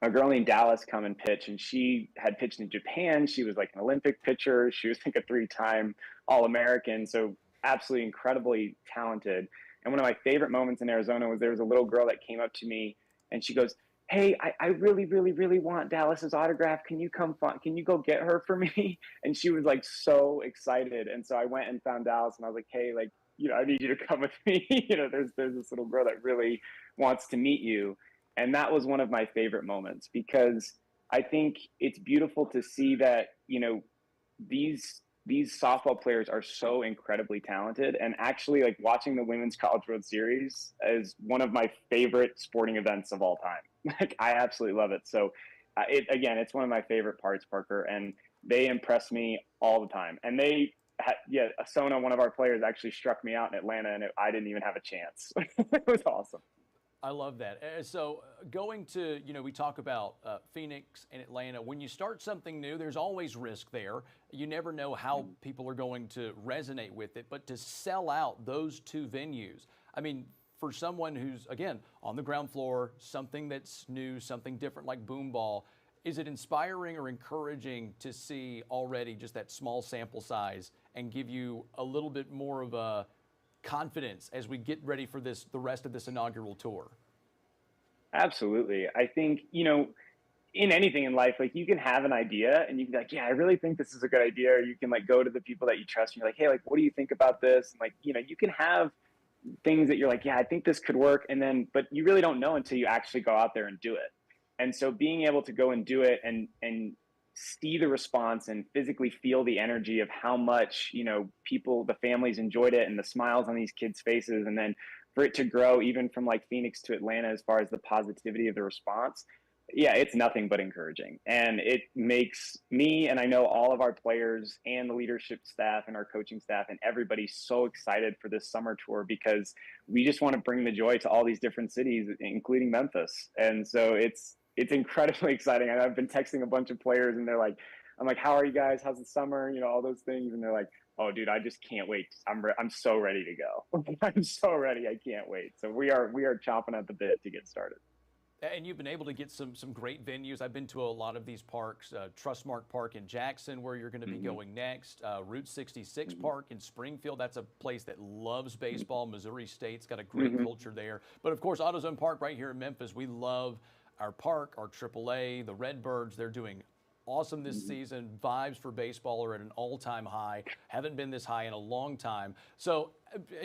a girl named Dallas come and pitch, and she had pitched in Japan. She was like an Olympic pitcher. She was like a 3-time All-American. So absolutely incredibly talented. And one of my favorite moments in Arizona was there was a little girl that came up to me and she goes, "Hey, I really, really, really want Dallas's autograph. Can you go get her for me?" And she was like so excited. And so I went and found Dallas and I was like, "Hey, I need you to come with me. There's this little girl that really wants to meet you." And that was one of my favorite moments because I think it's beautiful to see that, these softball players are so incredibly talented, and actually like watching the Women's College World Series is one of my favorite sporting events of all time. Like I absolutely love it. So it's one of my favorite parts, Parker, and they impress me all the time. And Sona, one of our players, actually struck me out in Atlanta, and I didn't even have a chance. It was awesome. I love that. So going to, we talk about Phoenix and Atlanta. When you start something new, there's always risk there. You never know how people are going to resonate with it. But to sell out those two venues, I mean, for someone who's, again, on the ground floor, something that's new, something different like Boom Ball, is it inspiring or encouraging to see already just that small sample size and give you a little bit more of a confidence as we get ready for the rest of this inaugural tour? Absolutely. I think, in anything in life, like you can have an idea and you can be like, yeah, I really think this is a good idea. Or you can like go to the people that you trust and you're like, hey, like, what do you think about this? And like, you can have things that you're like, yeah, I think this could work. But you really don't know until you actually go out there and do it. And so being able to go and do it and see the response and physically feel the energy of how much, the families enjoyed it and the smiles on these kids' faces. And then for it to grow even from like Phoenix to Atlanta, as far as the positivity of the response, yeah, it's nothing but encouraging. And it makes me, and I know all of our players and the leadership staff and our coaching staff and everybody so excited for this summer tour because we just want to bring the joy to all these different cities, including Memphis. And so it's incredibly exciting. I've been texting a bunch of players and they're like, I'm like, how are you guys? How's the summer? All those things. And they're like, oh, dude, I just can't wait. I'm so ready to go. I'm so ready. I can't wait. So we are chomping at the bit to get started. And you've been able to get some great venues. I've been to a lot of these parks, Trustmark Park in Jackson, where you're going to be going next, Route 66 Park in Springfield. That's a place that loves baseball. Missouri State's got a great culture there. But of course, AutoZone Park right here in Memphis, we love our park, our AAA, the Redbirds. They're doing awesome this season. Vibes for baseball are at an all-time high. Haven't been this high in a long time. So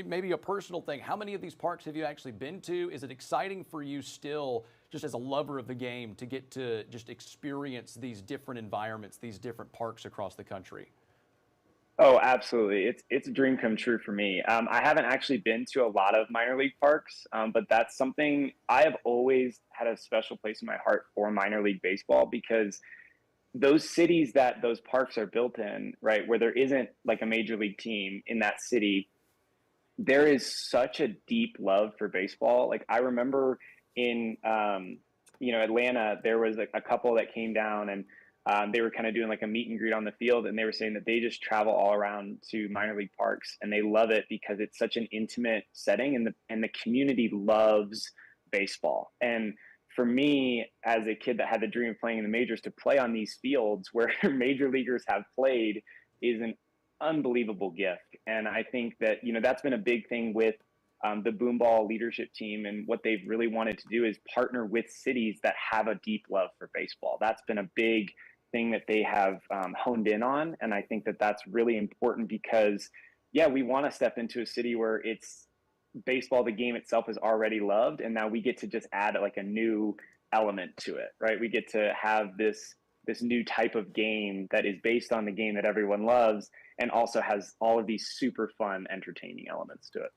maybe a personal thing, how many of these parks have you actually been to? Is it exciting for you still, just as a lover of the game, to get to just experience these different environments, these different parks across the country? Oh, absolutely. It's a dream come true for me. I haven't actually been to a lot of minor league parks, but that's something I have always had a special place in my heart for minor league baseball, because those cities that those parks are built in, right, where there isn't like a major league team in that city, there is such a deep love for baseball. Like I remember in, Atlanta, there was a couple that came down and they were kind of doing like a meet and greet on the field, and they were saying that they just travel all around to minor league parks and they love it because it's such an intimate setting, and the community loves baseball. And for me, as a kid that had the dream of playing in the majors, to play on these fields where major leaguers have played is an unbelievable gift. And I think that, you know, that's been a big thing with the Boomball leadership team, and what they've really wanted to do is partner with cities that have a deep love for baseball. That's been a big thing that they have honed in on. And I think that that's really important because, yeah, we want to step into a city where it's baseball, the game itself is already loved. And now we get to just add like a new element to it, right? We get to have this new type of game that is based on the game that everyone loves and also has all of these super fun, entertaining elements to it.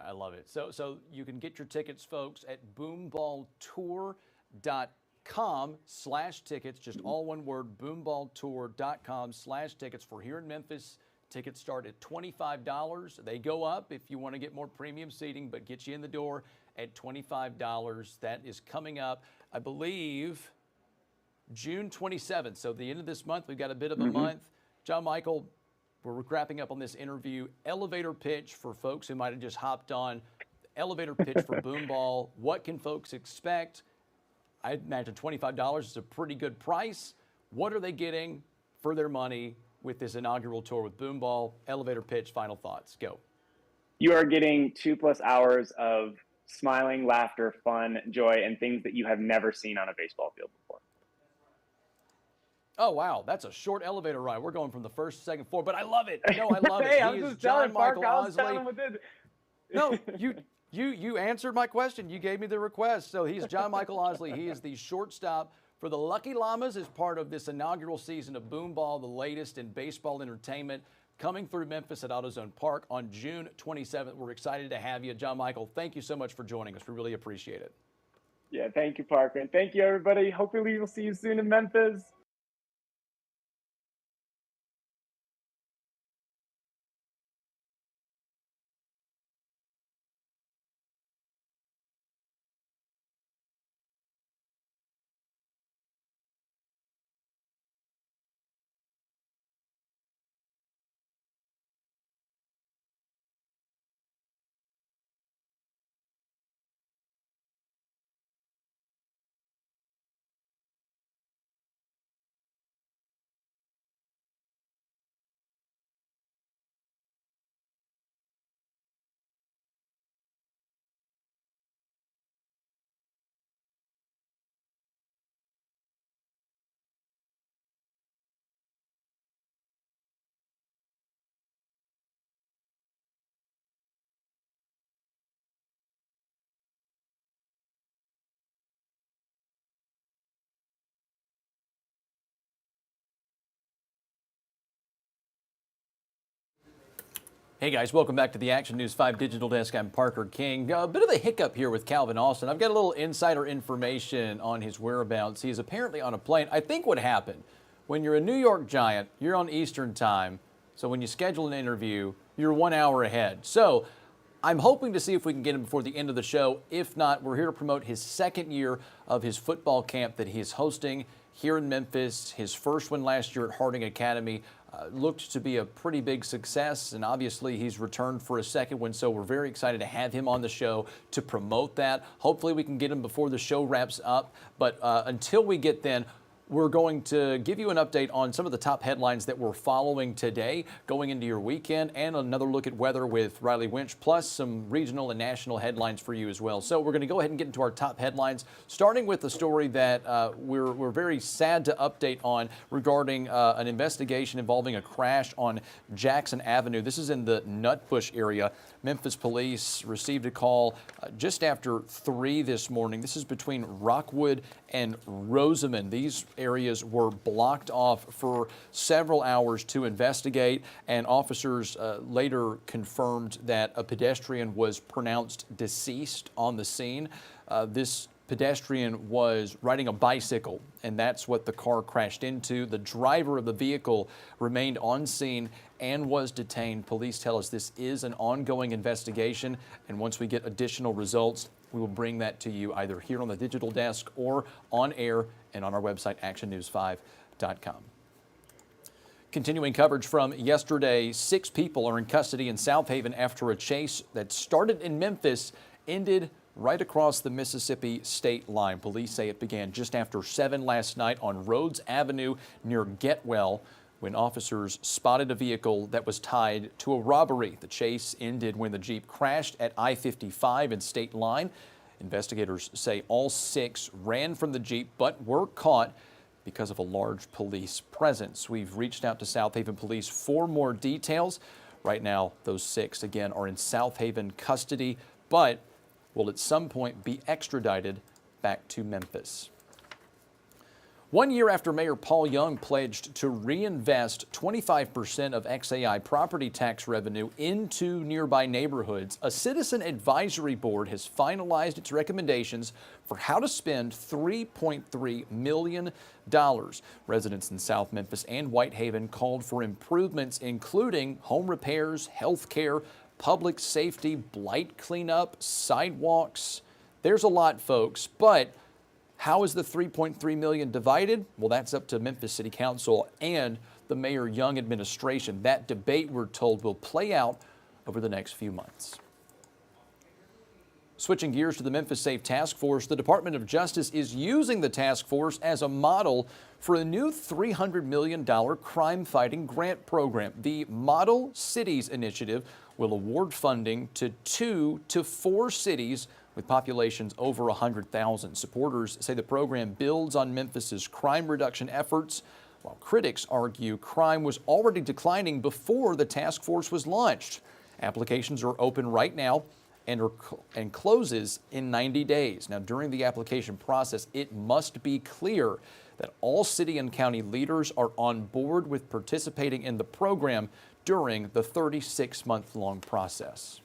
I love it. So you can get your tickets, folks, at boomballtour.com/tickets, just all one word, boomballtour.com/tickets for here in Memphis. Tickets start at $25. They go up if you want to get more premium seating, but get you in the door at $25. That is coming up, I believe, June 27th. So the end of this month, we've got a bit of a month. John Michael, we're wrapping up on this interview. Elevator pitch for folks who might have just hopped on. Elevator pitch for Boomball. What can folks expect? I imagine $25 is a pretty good price. What are they getting for their money with this inaugural tour with Boomball? Elevator pitch, final thoughts. Go. You are getting 2+ hours of smiling, laughter, fun, joy, and things that you have never seen on a baseball field before. Oh, wow. That's a short elevator ride. We're going from the first to second floor, but I love it. No, I love Hey, it. I'm He is just telling John Michael Parker, I was telling Osley. him within. No, you answered my question. You gave me the request. So he's John Michael Osley. He is the shortstop for the Lucky Llamas as part of this inaugural season of Boomball, the latest in baseball entertainment, coming through Memphis at AutoZone Park on June 27th. We're excited to have you. John Michael, thank you so much for joining us. We really appreciate it. Yeah, thank you, Parker. And thank you, everybody. Hopefully we'll see you soon in Memphis. Hey guys, welcome back to the Action News 5 Digital Desk. I'm Parker King. A bit of a hiccup here with Calvin Austin. I've got a little insider information on his whereabouts. He's apparently on a plane. I think what happened, when you're a New York Giant, you're on Eastern time. So when you schedule an interview, you're 1 hour ahead. So I'm hoping to see if we can get him before the end of the show. If not, we're here to promote his second year of his football camp that he is hosting here in Memphis. His first one last year at Harding Academy looked to be a pretty big success, and obviously he's returned for a second one, so we're very excited to have him on the show to promote that. Hopefully we can get him before the show wraps up, but until we get then, we're going to give you an update on some of the top headlines that we're following today going into your weekend, and another look at weather with Riley Winch, plus some regional and national headlines for you as well. So we're going to go ahead and get into our top headlines, starting with the story that we're very sad to update on regarding an investigation involving a crash on Jackson Avenue. This is in the Nutbush area. Memphis police received a call just after 3 this morning. This is between Rockwood and Rosamond. These areas were blocked off for several hours to investigate, and officers later confirmed that a pedestrian was pronounced deceased on the scene. This pedestrian was riding a bicycle, and that's what the car crashed into. The driver of the vehicle remained on scene and was detained. Police tell us this is an ongoing investigation, and once we get additional results, we will bring that to you either here on the digital desk or on air and on our website, actionnews5.com. Continuing coverage from yesterday, 6 people are in custody in South Haven after a chase that started in Memphis ended right across the Mississippi state line. Police say it began just after 7 last night on Rhodes Avenue near Getwell. when officers spotted a vehicle that was tied to a robbery. The chase ended when the Jeep crashed at I-55 and State Line. Investigators say all 6 ran from the Jeep but were caught because of a large police presence. We've reached out to South Haven Police for more details. Right now, those 6, again, are in South Haven custody, but will at some point be extradited back to Memphis. 1 year after Mayor Paul Young pledged to reinvest 25% of XAI property tax revenue into nearby neighborhoods, a citizen advisory board has finalized its recommendations for how to spend $3.3 million. Residents in South Memphis and Whitehaven called for improvements, including home repairs, health care, public safety, blight cleanup, sidewalks. There's a lot, folks, but how is the $3.3 million divided? Well, that's up to Memphis City Council and the Mayor Young administration. That debate, we're told, will play out over the next few months. Switching gears to the Memphis Safe Task Force, the Department of Justice is using the task force as a model for a new $300 million crime-fighting grant program. The Model Cities Initiative will award funding to 2 to 4 cities with populations over 100,000. Supporters say the program builds on Memphis's crime reduction efforts, while critics argue crime was already declining before the task force was launched. Applications are open right now and closes in 90 days. Now, during the application process, it must be clear that all city and county leaders are on board with participating in the program during the 36-month-long process.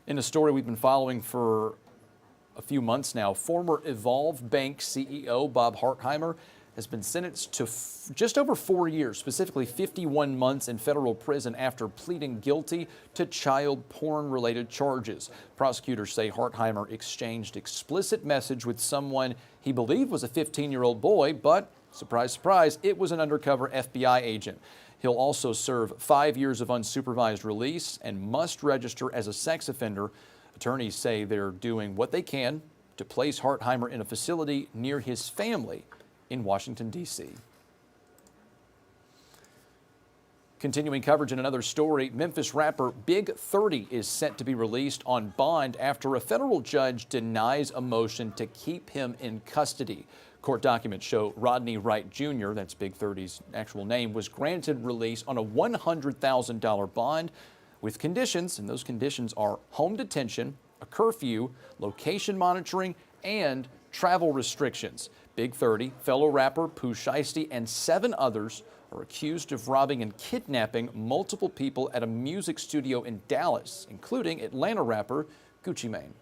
In a story we've been following for a few months now, former Evolve Bank CEO Bob Hartheimer has been sentenced to just over 4 years, specifically 51 months in federal prison after pleading guilty to child porn-related charges. Prosecutors say Hartheimer exchanged explicit message with someone he believed was a 15-year-old boy, but surprise, surprise, it was an undercover FBI agent. He'll also serve 5 years of unsupervised release and must register as a sex offender. Attorneys say they're doing what they can to place Hartheimer in a facility near his family in Washington, D.C. Continuing coverage in another story, Memphis rapper Big 30 is set to be released on bond after a federal judge denies a motion to keep him in custody. Court documents show Rodney Wright Jr., that's Big 30's actual name, was granted release on a $100,000 bond with conditions, and those conditions are home detention, a curfew, location monitoring, and travel restrictions. Big 30, fellow rapper Pooh Shiesty, and 7 others are accused of robbing and kidnapping multiple people at a music studio in Dallas, including Atlanta rapper Gucci Mane.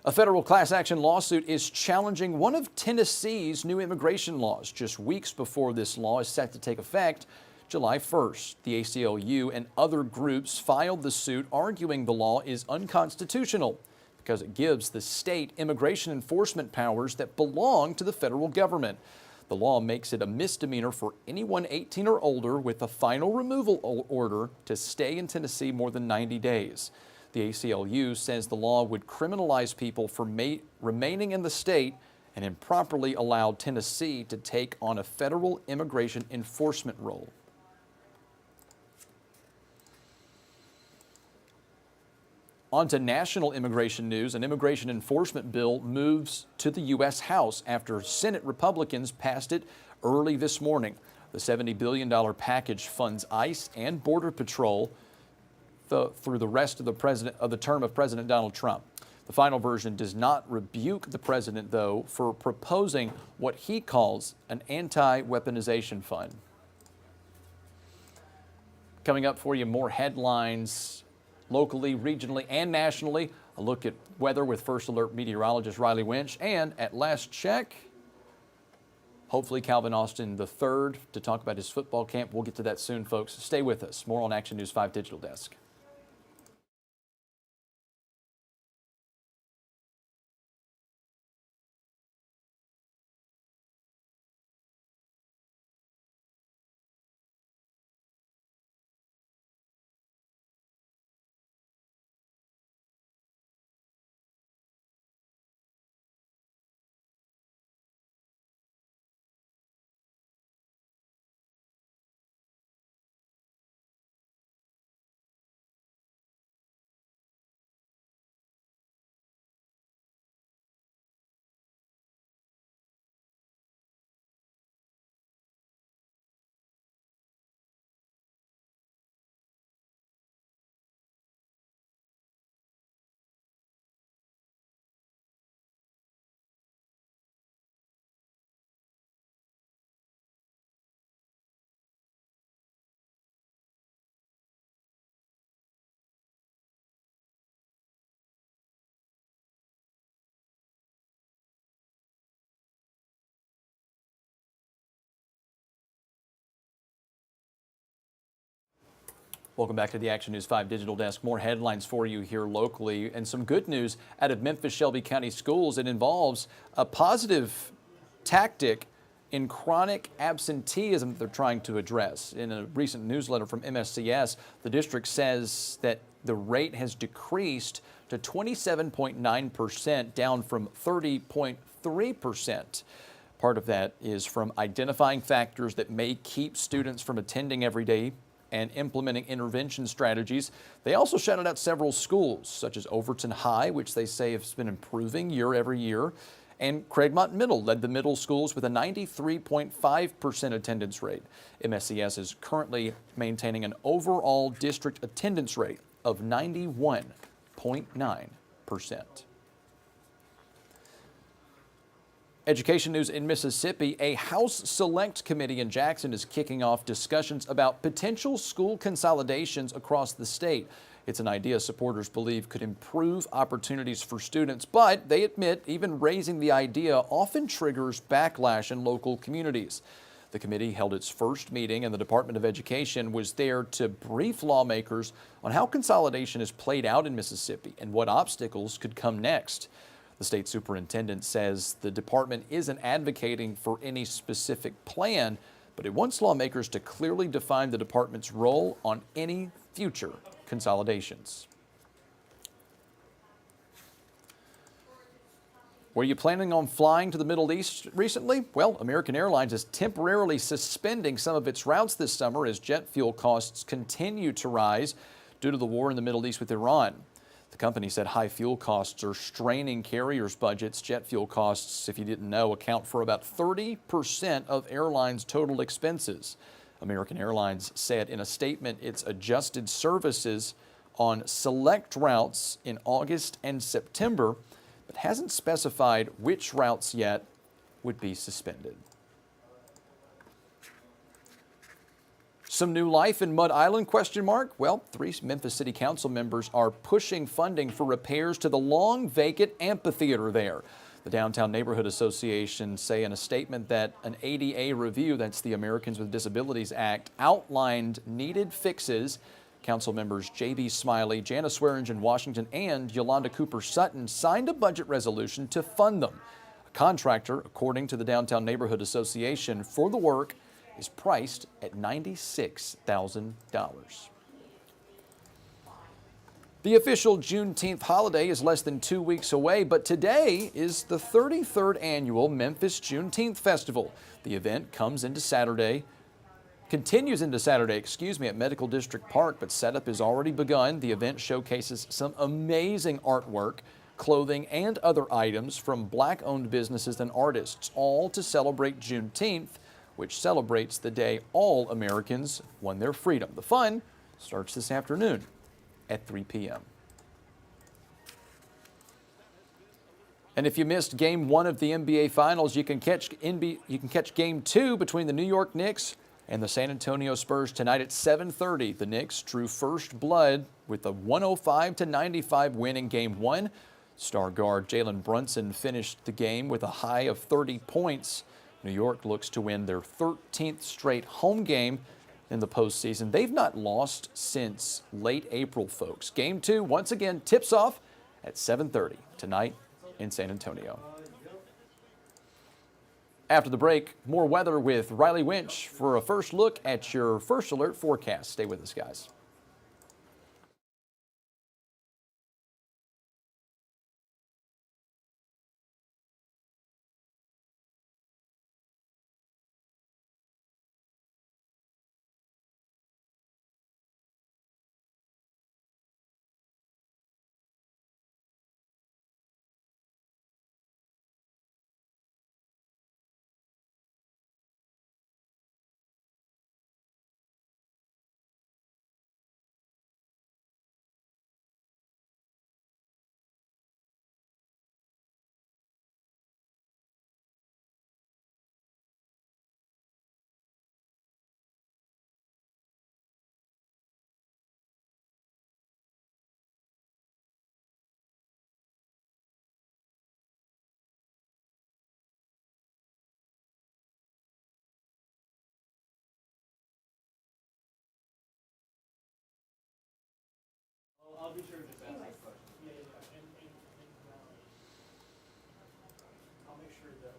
A federal class action lawsuit is challenging one of Tennessee's new immigration laws just weeks before this law is set to take effect July 1st. The ACLU and other groups filed the suit arguing the law is unconstitutional because it gives the state immigration enforcement powers that belong to the federal government. The law makes it a misdemeanor for anyone 18 or older with a final removal order to stay in Tennessee more than 90 days. The ACLU says the law would criminalize people for remaining in the state and improperly allowed Tennessee to take on a federal immigration enforcement role. On to national immigration news. An immigration enforcement bill moves to the U.S. House after Senate Republicans passed it early this morning. The $70 billion package funds ICE and Border Patrol through the rest of the term of President Donald Trump. The final version does not rebuke the president, though, for proposing what he calls an anti-weaponization fund. Coming up for you, more headlines locally, regionally, and nationally. A look at weather with First Alert meteorologist Riley Winch. And at last check, hopefully Calvin Austin III to talk about his football camp. We'll get to that soon, folks. Stay with us. More on Action News 5 Digital Desk. Welcome back to the Action News 5 Digital Desk. More headlines for you here locally and some good news out of Memphis Shelby County Schools. It involves a positive tactic in chronic absenteeism that they're trying to address. In a recent newsletter from MSCS, the district says that the rate has decreased to 27.9%, down from 30.3%. Part of that is from identifying factors that may keep students from attending every day and implementing intervention strategies. They also shouted out several schools, such as Overton High, which they say has been improving every year. And Craigmont Middle led the middle schools with a 93.5% attendance rate. MSCS is currently maintaining an overall district attendance rate of 91.9%. Education news in Mississippi. A House Select Committee in Jackson is kicking off discussions about potential school consolidations across the state. It's an idea supporters believe could improve opportunities for students, but they admit even raising the idea often triggers backlash in local communities. The committee held its first meeting, and the Department of Education was there to brief lawmakers on how consolidation is played out in Mississippi and what obstacles could come next. The state superintendent says the department isn't advocating for any specific plan, but it wants lawmakers to clearly define the department's role on any future consolidations. Were you planning on flying to the Middle East recently? Well, American Airlines is temporarily suspending some of its routes this summer as jet fuel costs continue to rise due to the war in the Middle East with Iran. The company said high fuel costs are straining carriers' budgets. Jet fuel costs, if you didn't know, account for about 30% of airlines' total expenses. American Airlines said in a statement it's adjusted services on select routes in August and September, but hasn't specified which routes yet would be suspended. Some new life in Mud Island, ? Well, 3 Memphis City Council members are pushing funding for repairs to the long vacant amphitheater there. The Downtown Neighborhood Association say in a statement that an ADA review, that's the Americans with Disabilities Act, outlined needed fixes. Council members J.B. Smiley, Janice Swearingen Washington, and Yolanda Cooper Sutton signed a budget resolution to fund them. A contractor, according to the Downtown Neighborhood Association, for the work is priced at $96,000. The official Juneteenth holiday is less than 2 weeks away, but today is the 33rd annual Memphis Juneteenth Festival. The event continues into Saturday, at Medical District Park, but setup has already begun. The event showcases some amazing artwork, clothing, and other items from Black-owned businesses and artists, all to celebrate Juneteenth, which celebrates the day all Americans won their freedom. The fun starts this afternoon at 3 p.m. And if you missed Game 1 of the NBA Finals, you can catch Game 2 between the New York Knicks and the San Antonio Spurs tonight at 7:30. The Knicks drew first blood with a 105-95 win in Game 1. Star guard Jalen Brunson finished the game with a high of 30 points. New York looks to win their 13th straight home game in the postseason. They've not lost since late April, folks. Game 2, once again, tips off at 7:30 tonight in San Antonio. After the break, more weather with Riley Winch for a first look at your First Alert forecast. Stay with us, guys.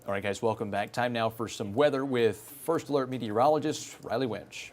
All right, guys, welcome back. Time now for some weather with First Alert meteorologist Riley Winch.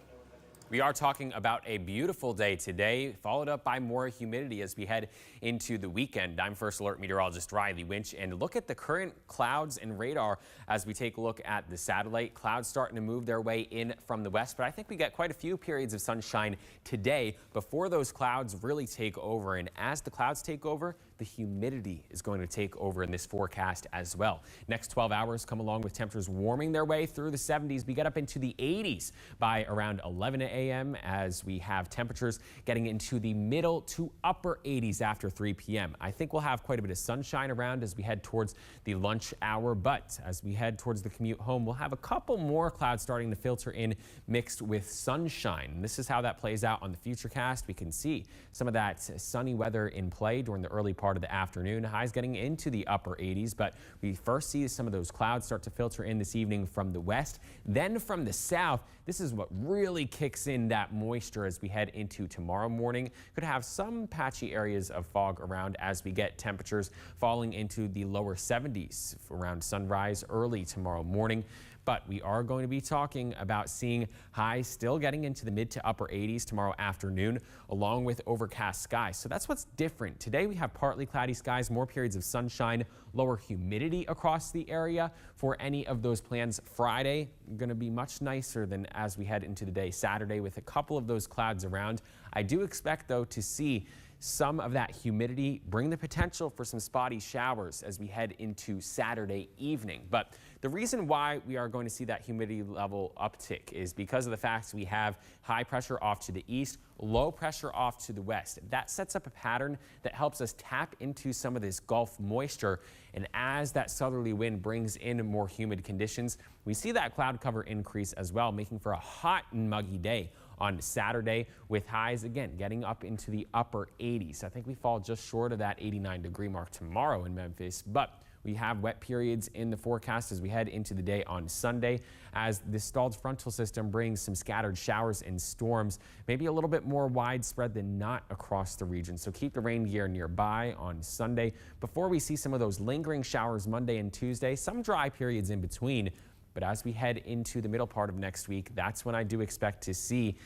We are talking about a beautiful day today, followed up by more humidity as we head into the weekend. I'm First Alert meteorologist Riley Winch, and look at the current clouds and radar as we take a look at the satellite. Clouds starting to move their way in from the west, but I think we get quite a few periods of sunshine today before those clouds really take over. And as the clouds take over, the humidity is going to take over in this forecast as well. Next 12 hours come along with temperatures warming their way through the 70s. We get up into the 80s by around 11 a.m. as we have temperatures getting into the middle to upper 80s after 3 p.m. I think we'll have quite a bit of sunshine around as we head towards the lunch hour, but as we head towards the commute home, we'll have a couple more clouds starting to filter in mixed with sunshine. And this is how that plays out on the Futurecast. We can see some of that sunny weather in play during the early part of the afternoon. Highs getting into the upper 80s, but we first see some of those clouds start to filter in this evening from the west. Then from the south, this is what really kicks in that moisture as we head into tomorrow morning. Could have some patchy areas of fog around as we get temperatures falling into the lower 70s around sunrise early tomorrow morning. But we are going to be talking about seeing highs still getting into the mid to upper 80s tomorrow afternoon, along with overcast skies. So that's what's different. Today we have partly cloudy skies, more periods of sunshine, lower humidity across the area. For any of those plans, Friday going to be much nicer than as we head into the day. Saturday with a couple of those clouds around. I do expect, though, to see some of that humidity bring the potential for some spotty showers as we head into Saturday evening. But the reason why we are going to see that humidity level uptick is because of the fact we have high pressure off to the east, low pressure off to the west. That sets up a pattern that helps us tap into some of this Gulf moisture. And as that southerly wind brings in more humid conditions, we see that cloud cover increase as well, making for a hot and muggy day on Saturday, with highs again getting up into the upper 80s. I think we fall just short of that 89-degree mark tomorrow in Memphis, but we have wet periods in the forecast as we head into the day on Sunday, as the stalled frontal system brings some scattered showers and storms, maybe a little bit more widespread than not across the region. So keep the rain gear nearby on Sunday before we see some of those lingering showers Monday and Tuesday, some dry periods in between. But as we head into the middle part of next week, that's when I do expect to see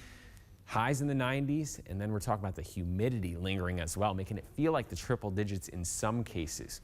highs in the 90s, and then we're talking about the humidity lingering as well, making it feel like the triple digits in some cases.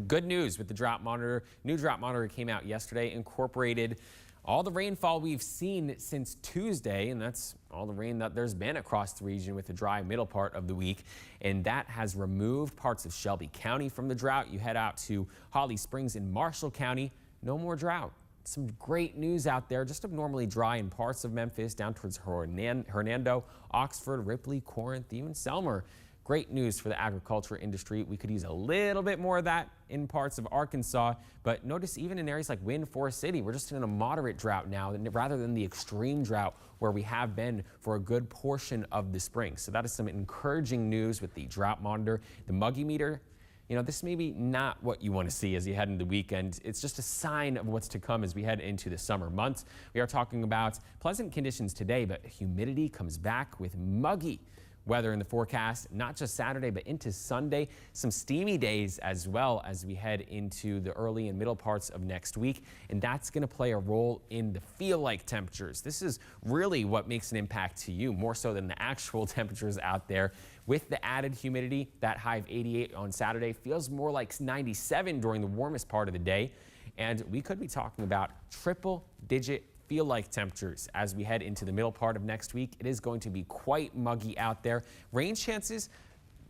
Good news with the drought monitor. New drought monitor came out yesterday, incorporated all the rainfall we've seen since Tuesday, and that's all the rain that there's been across the region with the dry middle part of the week. And that has removed parts of Shelby County from the drought. You head out to Holly Springs in Marshall County, no more drought. Some great news out there, just abnormally dry in parts of Memphis, down towards Hernando, Oxford, Ripley, Corinth, even Selmer. Great news for the agriculture industry. We could use a little bit more of that in parts of Arkansas, but notice even in areas like Wind Forest City, we're just in a moderate drought now rather than the extreme drought where we have been for a good portion of the spring. So that is some encouraging news with the drought monitor. The Muggy meter, you know, this may be not what you want to see as you head into the weekend. It's just a sign of what's to come as we head into the summer months. We are talking about pleasant conditions today, but humidity comes back with muggy weather in the forecast, not just Saturday, but into Sunday. Some steamy days as well as we head into the early and middle parts of next week. And that's going to play a role in the feel-like temperatures. This is really what makes an impact to you, more so than the actual temperatures out there. With the added humidity, that high of 88 on Saturday feels more like 97 during the warmest part of the day. And we could be talking about triple-digit feel-like temperatures as we head into the middle part of next week. It is going to be quite muggy out there. Rain chances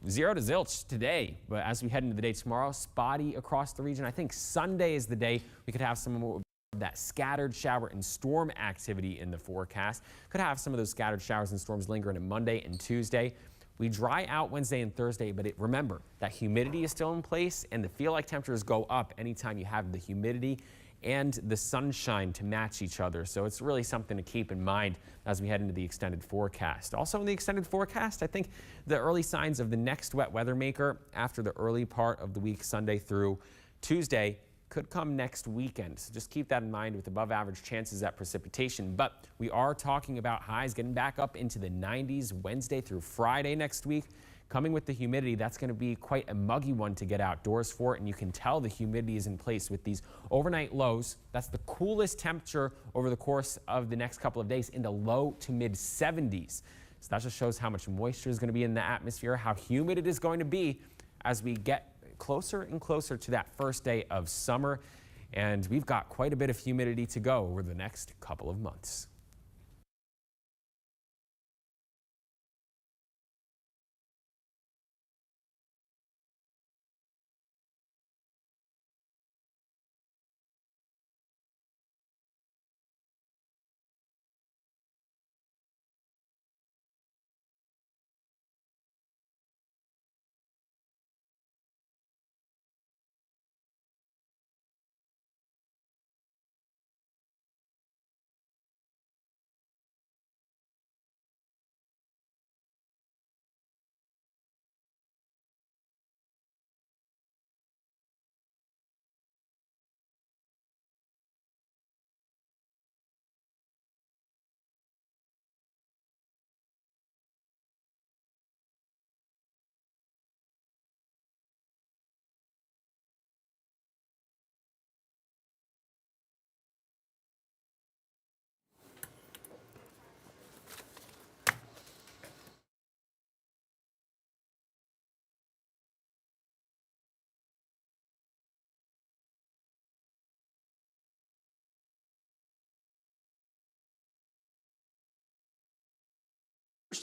0 to zilch today, but as we head into the day tomorrow, spotty across the region. I think Sunday is the day we could have some of that scattered shower and storm activity in the forecast. Could have some of those scattered showers and storms lingering on Monday and Tuesday. We dry out Wednesday and Thursday, but remember that humidity is still in place, and the feel-like temperatures go up anytime you have the humidity and the sunshine to match each other. So it's really something to keep in mind as we head into the extended forecast. Also in the extended forecast, I think the early signs of the next wet weather maker after the early part of the week, Sunday through Tuesday, could come next weekend. So just keep that in mind with above average chances at precipitation. But we are talking about highs getting back up into the 90s Wednesday through Friday next week. Coming with the humidity, that's going to be quite a muggy one to get outdoors for, and you can tell the humidity is in place with these overnight lows. That's the coolest temperature over the course of the next couple of days in the low to mid 70s. So that just shows how much moisture is going to be in the atmosphere, how humid it is going to be as we get closer and closer to that first day of summer. And we've got quite a bit of humidity to go over the next couple of months.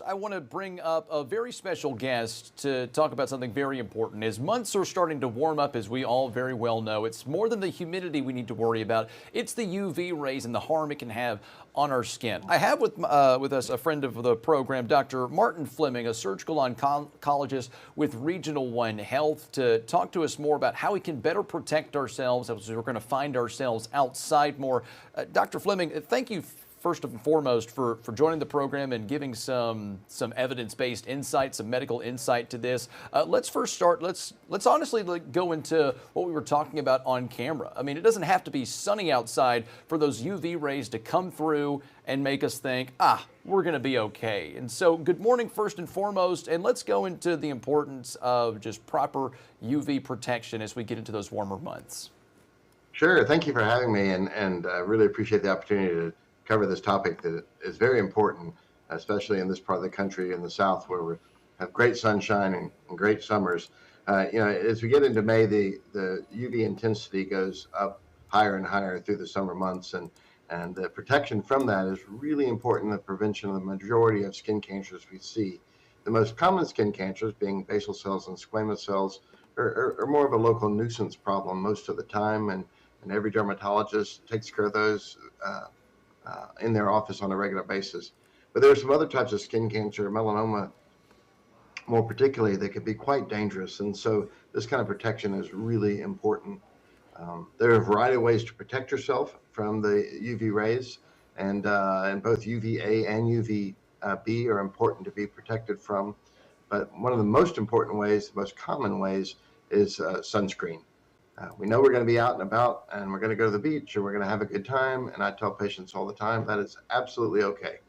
I want to bring up a very special guest to talk about something very important. As months are starting to warm up, as we all very well know, it's more than the humidity we need to worry about. It's the UV rays and the harm it can have on our skin. I have with us a friend of the program, Dr. Martin Fleming, a surgical oncologist with Regional One Health, to talk to us more about how we can better protect ourselves as we're going to find ourselves outside more. Dr. Fleming, thank you first and foremost for joining the program and giving some evidence-based insight, some medical insight to this. Let's first start, let's honestly go into what we were talking about on camera. I mean, it doesn't have to be sunny outside for those UV rays to come through and make us think, we're gonna be okay. And so good morning first and foremost, and let's go into the importance of just proper UV protection as we get into those warmer months. Sure, thank you for having me, and I really appreciate the opportunity to cover this topic that is very important, especially in this part of the country in the South, where we have great sunshine and great summers. As we get into May, the UV intensity goes up higher and higher through the summer months, and the protection from that is really important in the prevention of the majority of skin cancers we see. The most common skin cancers, being basal cells and squamous cells, are more of a local nuisance problem most of the time, and every dermatologist takes care of those in their office on a regular basis. But there are some other types of skin cancer, melanoma more particularly, that could be quite dangerous. And so this kind of protection is really important. There are a variety of ways to protect yourself from the UV rays, and both UVA and UVB are important to be protected from. But one of the most important ways, the most common ways, is sunscreen. We know we're going to be out and about, and we're going to go to the beach, or we're going to have a good time. And I tell patients all the time that is absolutely okay.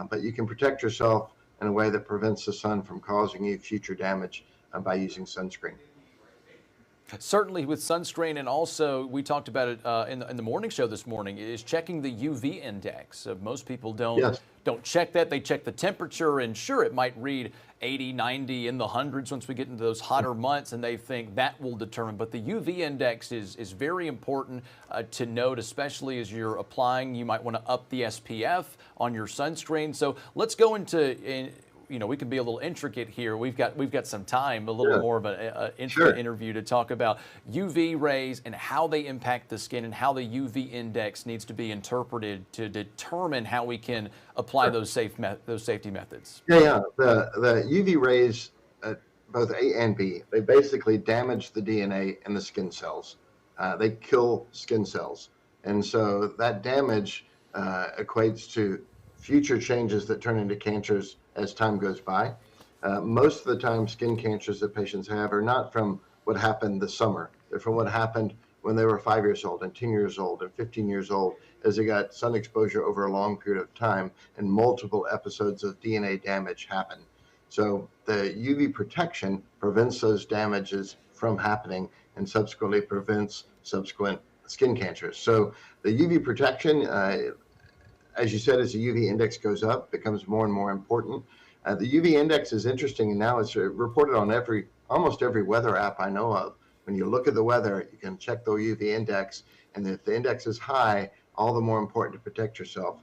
But you can protect yourself in a way that prevents the sun from causing you future damage by using sunscreen. Certainly with sunscreen, and also we talked about it in the morning show this morning, is checking the UV index. Most people don't check that. They check the temperature, and sure, it might read 80, 90, in the hundreds once we get into those hotter months, and they think that will determine. But the UV index is very important to note, especially as you're applying. You might want to up the SPF on your sunscreen. So let's go into we can be a little intricate here. We've got some time, a little more of an intricate interview to talk about UV rays and how they impact the skin, and how the UV index needs to be interpreted to determine how we can apply those safety methods. Yeah. The UV rays, both A and B, they basically damage the DNA in the skin cells. They kill skin cells, and so that damage equates to future changes that turn into cancers as time goes by. Most of the time, skin cancers that patients have are not from what happened this summer. They're from what happened when they were 5 years old and 10 years old and 15 years old, as they got sun exposure over a long period of time and multiple episodes of DNA damage happen. So the UV protection prevents those damages from happening and subsequently prevents subsequent skin cancers. So the UV protection, as you said, as the UV index goes up, becomes more and more important. The UV index is interesting, and now it's reported on almost every weather app I know of. When you look at the weather, you can check the UV index, and if the index is high, all the more important to protect yourself.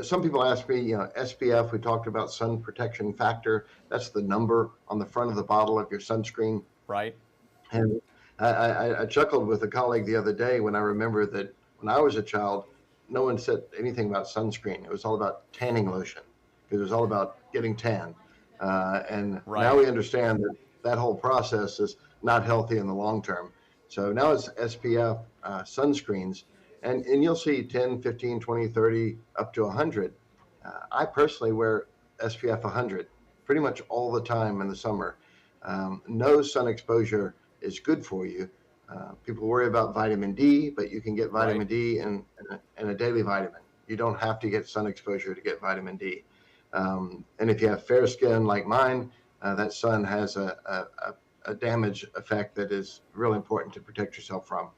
Some people ask me, SPF, we talked about sun protection factor. That's the number on the front of the bottle of your sunscreen. Right. And I chuckled with a colleague the other day when I remember that when I was a child, no one said anything about sunscreen. It was all about tanning lotion, because it was all about getting tan. And now we understand that that whole process is not healthy in the long term. So now it's SPF sunscreens, and you'll see 10, 15, 20, 30, up to 100. I personally wear SPF 100 pretty much all the time in the summer. No sun exposure is good for you. People worry about vitamin D, but you can get vitamin D in a daily vitamin. You don't have to get sun exposure to get vitamin D. And if you have fair skin like mine, that sun has a damage effect that is really important to protect yourself from.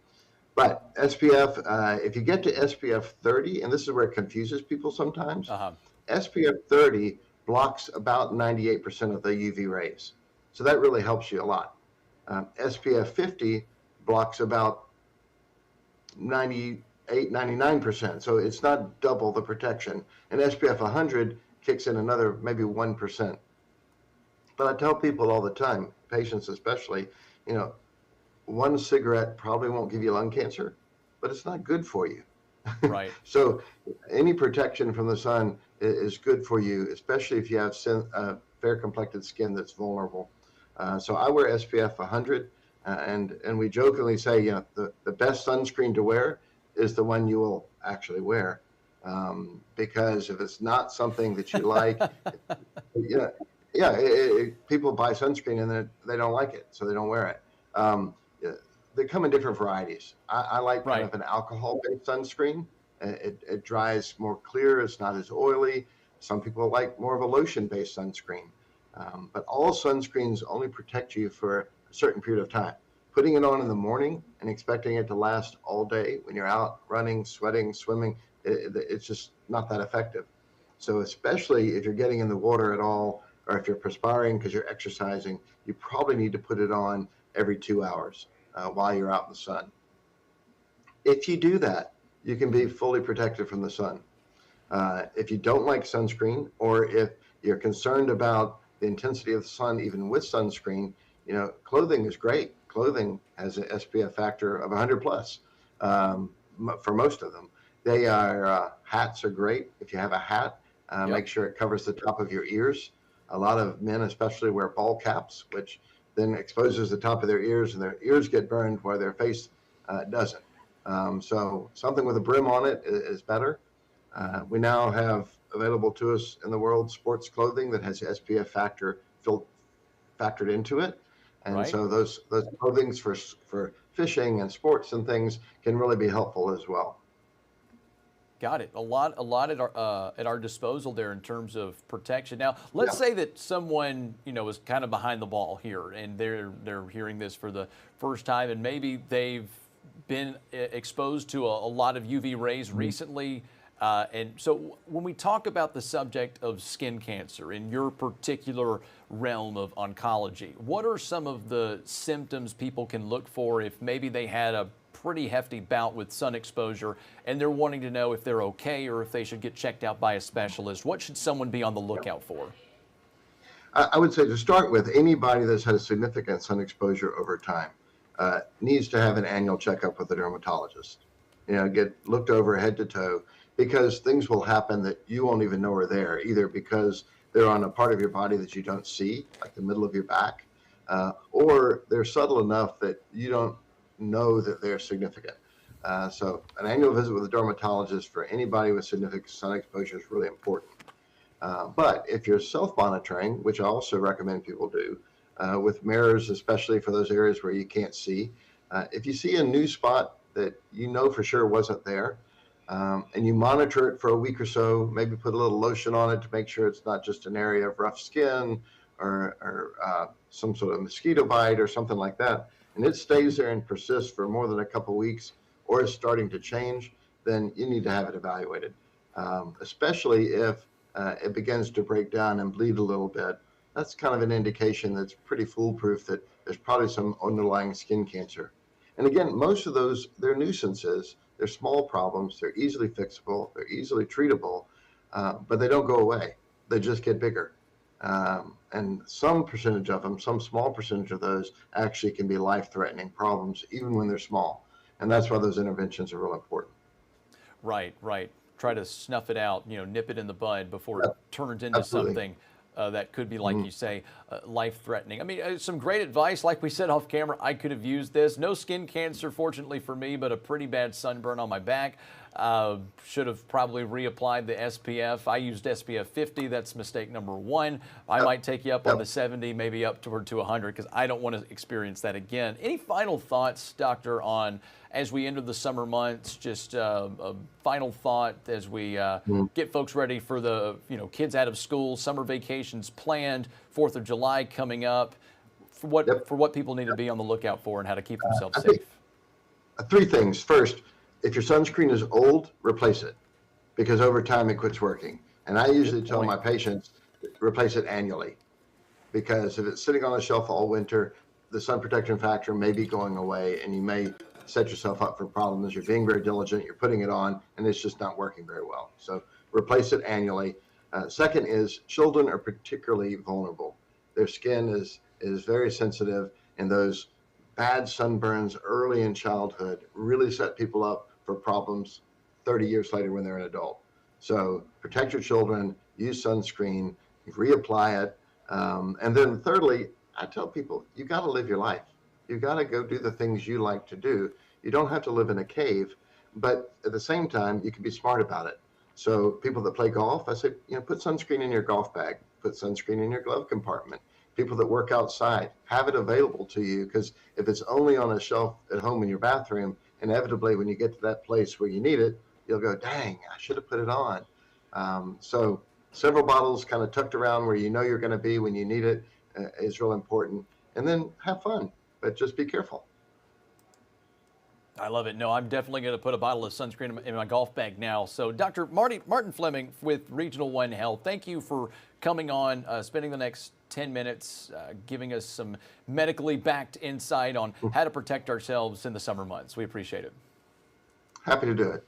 But SPF, if you get to SPF 30, and this is where it confuses people sometimes, SPF 30 blocks about 98% of the UV rays. So that really helps you a lot. SPF 50 blocks about 98, 99%. So it's not double the protection. And SPF 100 kicks in another maybe 1%. But I tell people all the time, patients especially, one cigarette probably won't give you lung cancer, but it's not good for you. Right. So any protection from the sun is good for you, especially if you have fair complected skin that's vulnerable. So I wear SPF 100, and we jokingly say, the best sunscreen to wear is the one you will actually wear. Because if it's not something that you like, people buy sunscreen and they don't like it, so they don't wear it. They come in different varieties. I like kind of an alcohol-based sunscreen. It dries more clear. It's not as oily. Some people like more of a lotion-based sunscreen. But all sunscreens only protect you for a certain period of time. Putting it on in the morning and expecting it to last all day when you're out running, sweating, swimming, it's just not that effective. So especially if you're getting in the water at all, or if you're perspiring because you're exercising, you probably need to put it on every 2 hours while you're out in the sun. If you do that, you can be fully protected from the sun. If you don't like sunscreen, or if you're concerned about the intensity of the sun, even with sunscreen, clothing is great. Clothing has an SPF factor of 100 plus for most of them. They are, hats are great. If you have a hat, make sure it covers the top of your ears. A lot of men especially wear ball caps, which then exposes the top of their ears, and their ears get burned where their face doesn't. So something with a brim on it is better. We now have available to us in the world sports clothing that has SPF factor factored into it. And so those clothings for fishing and sports and things can really be helpful as well. Got it. A lot at our disposal there in terms of protection. Now, let's say that someone is kind of behind the ball here, and they're hearing this for the first time, and maybe they've been exposed to a lot of UV rays recently. And so when we talk about the subject of skin cancer in your particular realm of oncology, what are some of the symptoms people can look for if maybe they had a pretty hefty bout with sun exposure and they're wanting to know if they're okay or if they should get checked out by a specialist? What should someone be on the lookout for? I would say to start with, anybody that's had a significant sun exposure over time needs to have an annual checkup with a dermatologist. Get looked over head to toe, because things will happen that you won't even know are there, either because they're on a part of your body that you don't see, like the middle of your back, or they're subtle enough that you don't know that they're significant. So an annual visit with a dermatologist for anybody with significant sun exposure is really important. But if you're self-monitoring, which I also recommend people do, with mirrors, especially for those areas where you can't see, if you see a new spot that you know for sure wasn't there, and you monitor it for a week or so, maybe put a little lotion on it to make sure it's not just an area of rough skin or some sort of mosquito bite or something like that, and it stays there and persists for more than a couple weeks or is starting to change, then you need to have it evaluated, especially if it begins to break down and bleed a little bit. That's kind of an indication that's pretty foolproof that there's probably some underlying skin cancer. And again, most of those, they're nuisances. They're small problems. They're easily fixable. They're easily treatable, but they don't go away. They just get bigger. And some percentage of them, some small percentage of those actually can be life-threatening problems, even when they're small. And that's why those interventions are real important. Right, right. Try to snuff it out, nip it in the bud before it turns into something that could be, like you say, life-threatening. I mean, some great advice. Like we said off camera, I could have used this. No skin cancer, fortunately for me, but a pretty bad sunburn on my back. Should have probably reapplied the SPF. I used SPF 50. That's mistake number one. I might take you up on the 70, maybe up toward to 100, because I don't want to experience that again. Any final thoughts, Doctor, on as we enter the summer months, just a final thought as we get folks ready for the kids out of school, summer vacations planned, 4th of July coming up, for what people need to be on the lookout for and how to keep themselves safe? Three things. First, if your sunscreen is old, replace it, because over time it quits working. And I usually tell my patients, replace it annually, because if it's sitting on a shelf all winter, the sun protection factor may be going away and you may set yourself up for problems. You're being very diligent, you're putting it on, and it's just not working very well. So replace it annually. Second is children are particularly vulnerable. Their skin is very sensitive, and those bad sunburns early in childhood really set people up for problems 30 years later when they're an adult. So protect your children, use sunscreen, reapply it. And then thirdly, I tell people, you got to live your life. You got to go do the things you like to do. You don't have to live in a cave, but at the same time, you can be smart about it. So people that play golf, I say, put sunscreen in your golf bag, put sunscreen in your glove compartment. People that work outside, have it available to you, because if it's only on a shelf at home in your bathroom, inevitably when you get to that place where you need it, you'll go, dang, I should have put it on. So several bottles kind of tucked around where you know you're going to be when you need it is real important. And then have fun, but just be careful. I love it. No, I'm definitely going to put a bottle of sunscreen in my golf bag now. So Dr. Martin Fleming with Regional One Health, thank you for coming on, spending the next 10 minutes, giving us some medically backed insight on how to protect ourselves in the summer months. We appreciate it. Happy to do it.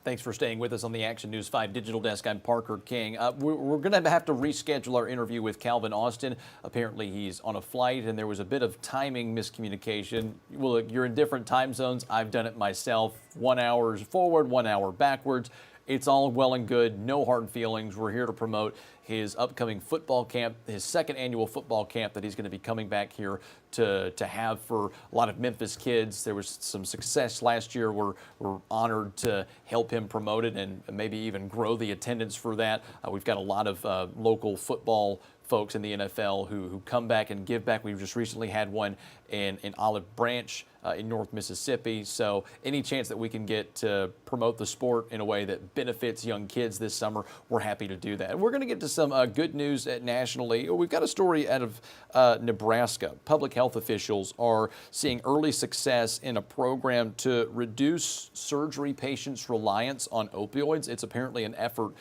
Thanks for staying with us on the Action News 5 Digital Desk. I'm Parker King. We're going to have to reschedule our interview with Calvin Austin. Apparently he's on a flight and there was a bit of timing miscommunication. Well, you're in different time zones. I've done it myself. 1 hour forward, 1 hour backwards. It's all well and good. No hard feelings. We're here to promote his upcoming football camp, his second annual football camp that he's going to be coming back here to have for a lot of Memphis kids. There was some success last year. We're honored to help him promote it and maybe even grow the attendance for that. We've got a lot of local football folks in the NFL who come back and give back. We've just recently had one in Olive Branch, in North Mississippi. So any chance that we can get to promote the sport in a way that benefits young kids this summer, we're happy to do that. And we're going to get to some good news nationally. We've got a story out of Nebraska. Public health officials are seeing early success in a program to reduce surgery patients' reliance on opioids. It's apparently an effort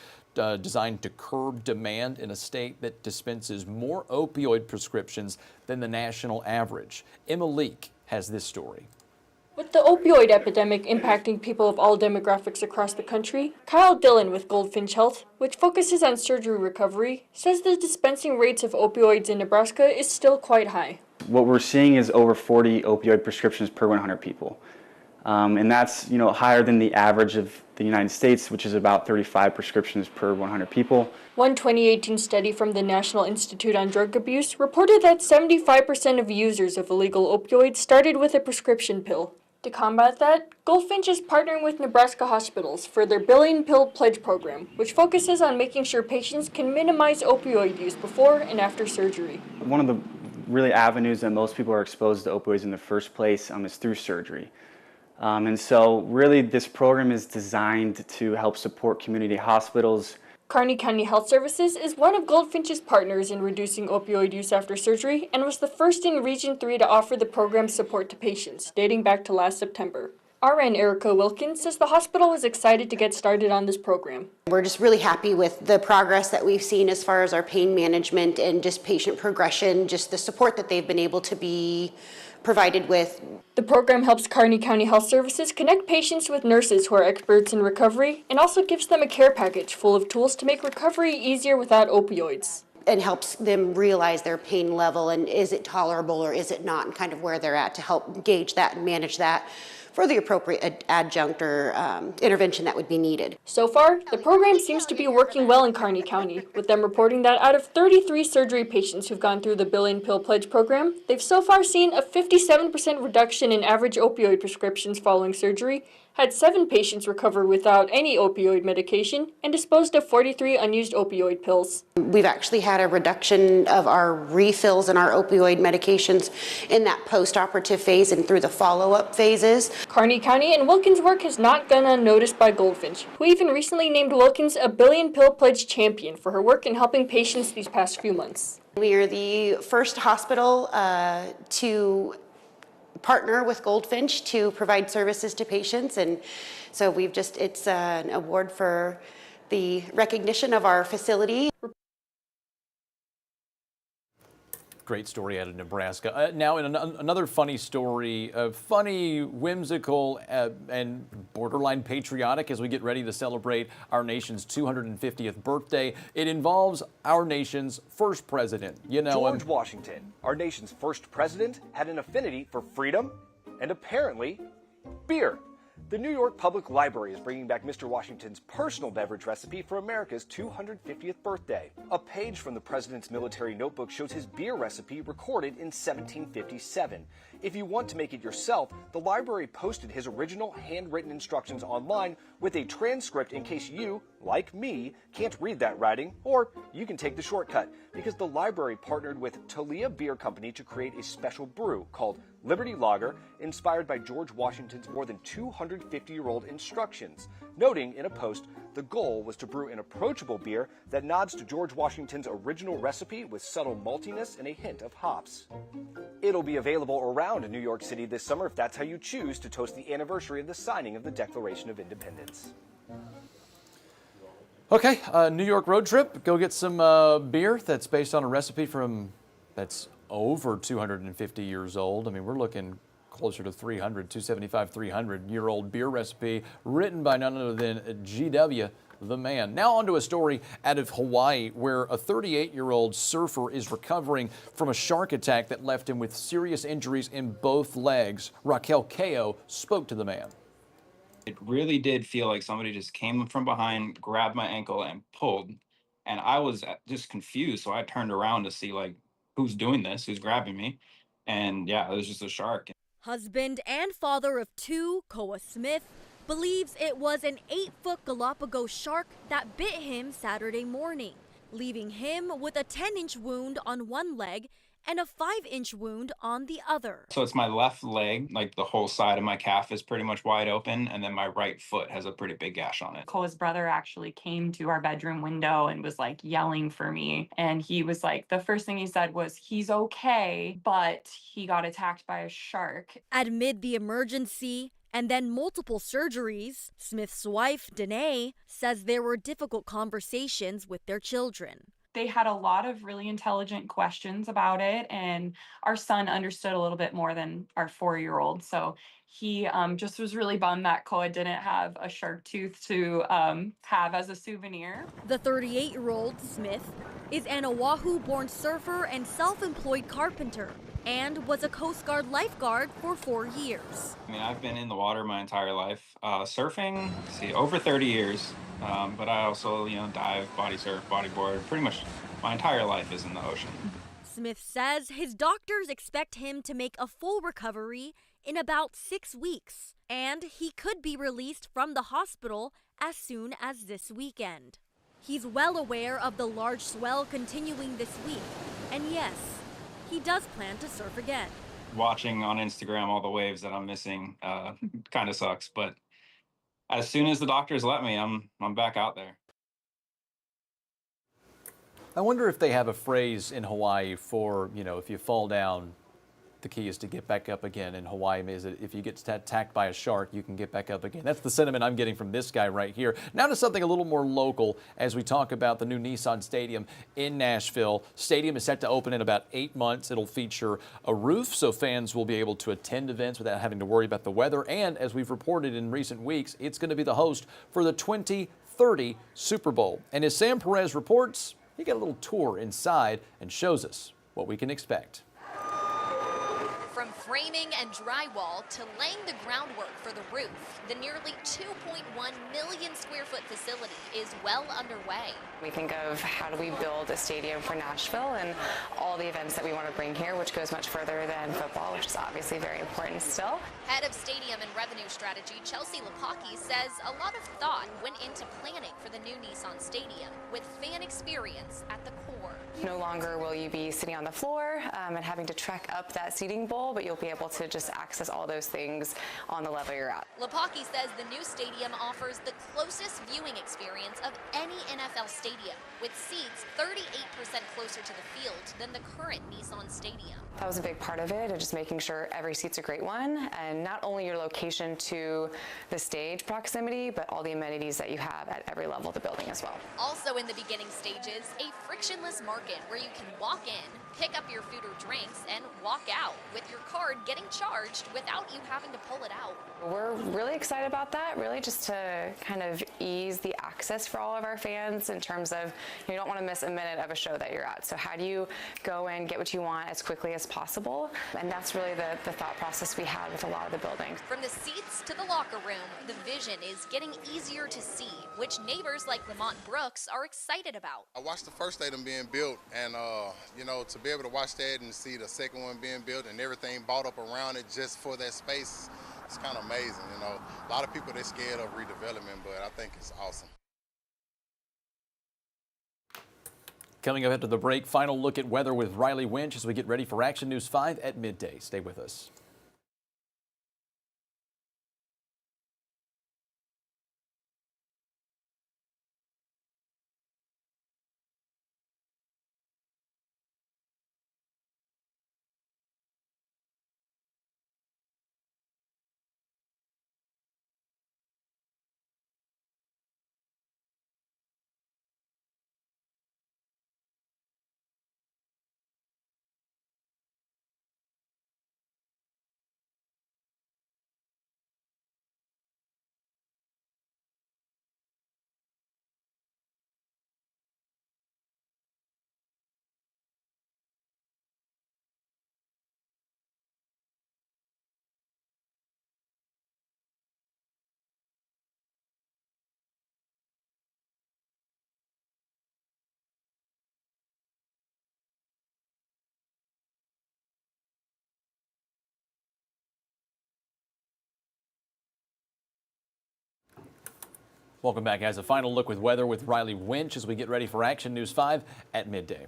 designed to curb demand in a state that dispenses more opioid prescriptions than the national average. Emma Leak has this story. With the opioid epidemic impacting people of all demographics across the country, Kyle Dillon with Goldfinch Health, which focuses on surgery recovery, says the dispensing rates of opioids in Nebraska is still quite high. What we're seeing is over 40 opioid prescriptions per 100 people. And that's higher than the average of the United States, which is about 35 prescriptions per 100 people. One 2018 study from the National Institute on Drug Abuse reported that 75% of users of illegal opioids started with a prescription pill. To combat that, Goldfinch is partnering with Nebraska hospitals for their Billion Pill Pledge program, which focuses on making sure patients can minimize opioid use before and after surgery. One of the really avenues that most people are exposed to opioids in the first place is through surgery. And so really this program is designed to help support community hospitals. Kearney County Health Services is one of Goldfinch's partners in reducing opioid use after surgery and was the first in Region 3 to offer the program's support to patients, dating back to last September. RN Erica Wilkins says the hospital was excited to get started on this program. We're just really happy with the progress that we've seen as far as our pain management and just patient progression, just the support that they've been able to be provided with. The program helps Kearney County Health Services connect patients with nurses who are experts in recovery and also gives them a care package full of tools to make recovery easier without opioids. And helps them realize their pain level and is it tolerable or is it not, and kind of where they're at to help gauge that and manage that for the appropriate adjunct or intervention that would be needed. So far, the program seems to be working well in Kearney County, with them reporting that out of 33 surgery patients who've gone through the Billion Pill Pledge program, they've so far seen a 57% reduction in average opioid prescriptions following surgery, had 7 patients recover without any opioid medication, and disposed of 43 unused opioid pills. We've actually had a reduction of our refills and our opioid medications in that post-operative phase and through the follow-up phases. Kearney County and Wilkins' work has not gone unnoticed by Goldfinch, who even recently named Wilkins a Billion Pill Pledge champion for her work in helping patients these past few months. We are the first hospital to partner with Goldfinch to provide services to patients, and so it's an award for the recognition of our facility. Great story out of Nebraska. Now in another funny story, funny, whimsical, and borderline patriotic as we get ready to celebrate our nation's 250th birthday. It involves our nation's first president. You know him. George Washington, our nation's first president, had an affinity for freedom and apparently beer. The New York Public Library is bringing back Mr. Washington's personal beverage recipe for America's 250th birthday. A page from the president's military notebook shows his beer recipe recorded in 1757. If you want to make it yourself, the library posted his original handwritten instructions online with a transcript in case you, like me, can't read that writing, or you can take the shortcut, because the library partnered with Talia Beer Company to create a special brew called Liberty Lager, inspired by George Washington's more than 250-year-old instructions, noting in a post the goal was to brew an approachable beer that nods to George Washington's original recipe with subtle maltiness and a hint of hops. It'll be available around New York City this summer if that's how you choose to toast the anniversary of the signing of the Declaration of Independence. Okay, New York road trip. Go get some beer that's based on a recipe that's over 250 years old. I mean, we're looking closer to 275, 300-year-old beer recipe written by none other than G.W. the man. Now on to a story out of Hawaii where a 38-year-old surfer is recovering from a shark attack that left him with serious injuries in both legs. Raquel Kao spoke to the man. It really did feel like somebody just came from behind, grabbed my ankle and pulled. And I was just confused. So I turned around to see like, who's doing this, who's grabbing me. And yeah, it was just a shark. Husband and father of 2, Koa Smith, believes it was an 8-foot Galapagos shark that bit him Saturday morning, leaving him with a 10-inch wound on one leg and a 5-inch wound on the other. So it's my left leg, like the whole side of my calf is pretty much wide open, and then my right foot has a pretty big gash on it. Koa's brother actually came to our bedroom window and was like yelling for me. And he was like, the first thing he said was, he's okay, but he got attacked by a shark. Amid the emergency and then multiple surgeries, Smith's wife, Danae, says there were difficult conversations with their children. They had a lot of really intelligent questions about it, and our son understood a little bit more than our 4-year-old. So he just was really bummed that Koa didn't have a shark tooth to have as a souvenir. The 38-year-old Smith is an Oahu-born surfer and self-employed carpenter, and was a Coast Guard lifeguard for 4 years. I mean, I've been in the water my entire life. Surfing, over 30 years. But I also, dive, body surf, bodyboard. Pretty much my entire life is in the ocean. Smith says his doctors expect him to make a full recovery in about 6 weeks, and he could be released from the hospital as soon as this weekend. He's well aware of the large swell continuing this week, and yes, he does plan to surf again. Watching on Instagram all the waves that I'm missing kind of sucks, but as soon as the doctors let me, I'm back out there. I wonder if they have a phrase in Hawaii for, if you fall down, the key is to get back up again. In Hawaii, is that if you get attacked by a shark, you can get back up again. That's the sentiment I'm getting from this guy right here. Now to something a little more local as we talk about the new Nissan Stadium in Nashville. Stadium is set to open in about 8 months. It'll feature a roof so fans will be able to attend events without having to worry about the weather. And as we've reported in recent weeks, it's going to be the host for the 2030 Super Bowl. And as Sam Perez reports, he got a little tour inside and shows us what we can expect. From framing and drywall to laying the groundwork for the roof, the nearly 2.1 million square foot facility is well underway. We think of how do we build a stadium for Nashville and all the events that we want to bring here, which goes much further than football, which is obviously very important still. Head of Stadium and Revenue Strategy, Chelsea Lepaki, says a lot of thought went into planning for the new Nissan Stadium, with fan experience at the core. No longer will you be sitting on the floor and having to trek up that seating bowl, but you'll be able to just access all those things on the level you're at. Lepaki says the new stadium offers the closest viewing experience of any NFL stadium, with seats 38% closer to the field than the current Nissan Stadium. That was a big part of it, and just making sure every seat's a great one, and not only your location to the stage proximity, but all the amenities that you have at every level of the building as well. Also in the beginning stages, a frictionless market where you can walk in, pick up your food or drinks, and walk out with your card getting charged without you having to pull it out. We're really excited about that, really just to kind of ease the access for all of our fans in terms of you don't want to miss a minute of a show that you're at. So how do you go and get what you want as quickly as possible? And that's really the thought process we had with a lot of the buildings. From the seats to the locker room, the vision is getting easier to see, which neighbors like Lamont Brooks are excited about. I watched the first stadium being built, and to be able to watch that and see the second one being built and everything bought up around it just for that space, it's kind of amazing. A lot of people, they're scared of redevelopment, but I think it's awesome. Coming up after the break, final look at weather with Riley Winch as we get ready for Action News 5 at midday. Stay with us. Welcome back, guys. A final look with weather with Riley Winch as we get ready for Action News 5 at midday.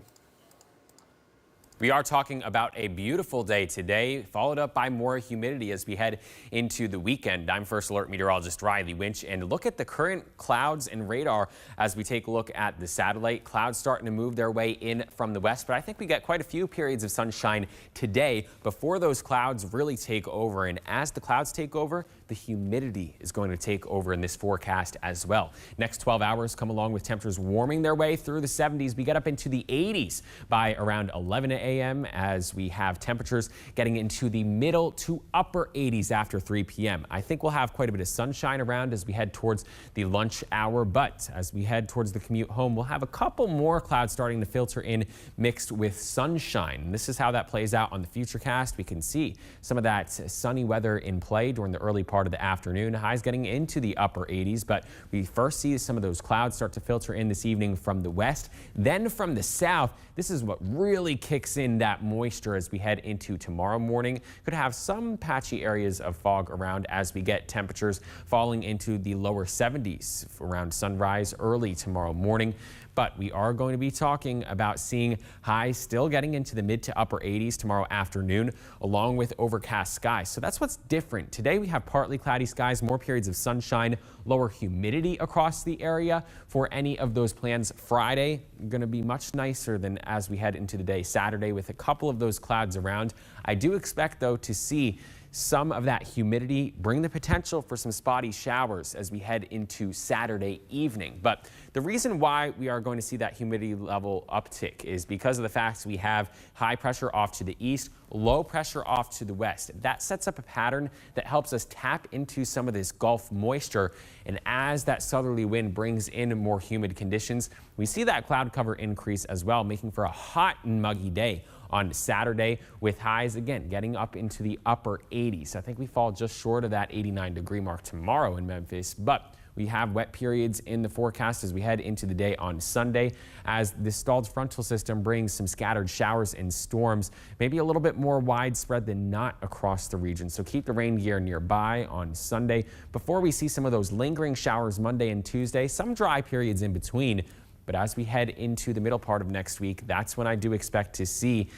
We are talking about a beautiful day today, followed up by more humidity as we head into the weekend. I'm First Alert meteorologist Riley Winch, and look at the current clouds and radar as we take a look at the satellite. Clouds starting to move their way in from the west, but I think we get quite a few periods of sunshine today before those clouds really take over. And as the clouds take over, the humidity is going to take over in this forecast as well. Next 12 hours come along with temperatures warming their way through the 70s. We get up into the 80s by around 11 a.m. as we have temperatures getting into the middle to upper 80s after 3 p.m. I think we'll have quite a bit of sunshine around as we head towards the lunch hour, but as we head towards the commute home, we'll have a couple more clouds starting to filter in mixed with sunshine. And this is how that plays out on the Futurecast. We can see some of that sunny weather in play during the early part of the afternoon. Highs getting into the upper 80s, but we first see some of those clouds start to filter in this evening from the west, then from the south. This is what really kicks in that moisture as we head into tomorrow morning. Could have some patchy areas of fog around as we get temperatures falling into the lower 70s around sunrise early tomorrow morning. But we are going to be talking about seeing highs still getting into the mid to upper 80s tomorrow afternoon, along with overcast skies. So that's what's different. Today we have partly cloudy skies, more periods of sunshine, lower humidity across the area for any of those plans. Friday going to be much nicer than as we head into the day. Saturday with a couple of those clouds around. I do expect though to see some of that humidity bring the potential for some spotty showers as we head into Saturday evening. But the reason why we are going to see that humidity level uptick is because of the fact we have high pressure off to the east, low pressure off to the west. That sets up a pattern that helps us tap into some of this Gulf moisture. And as that southerly wind brings in more humid conditions, we see that cloud cover increase as well, making for a hot and muggy day on Saturday, with highs again getting up into the upper 80s. I think we fall just short of that 89-degree mark tomorrow in Memphis, but we have wet periods in the forecast as we head into the day on Sunday, as the stalled frontal system brings some scattered showers and storms, maybe a little bit more widespread than not across the region. So keep the rain gear nearby on Sunday before we see some of those lingering showers Monday and Tuesday, some dry periods in between. But as we head into the middle part of next week, that's when I do expect to see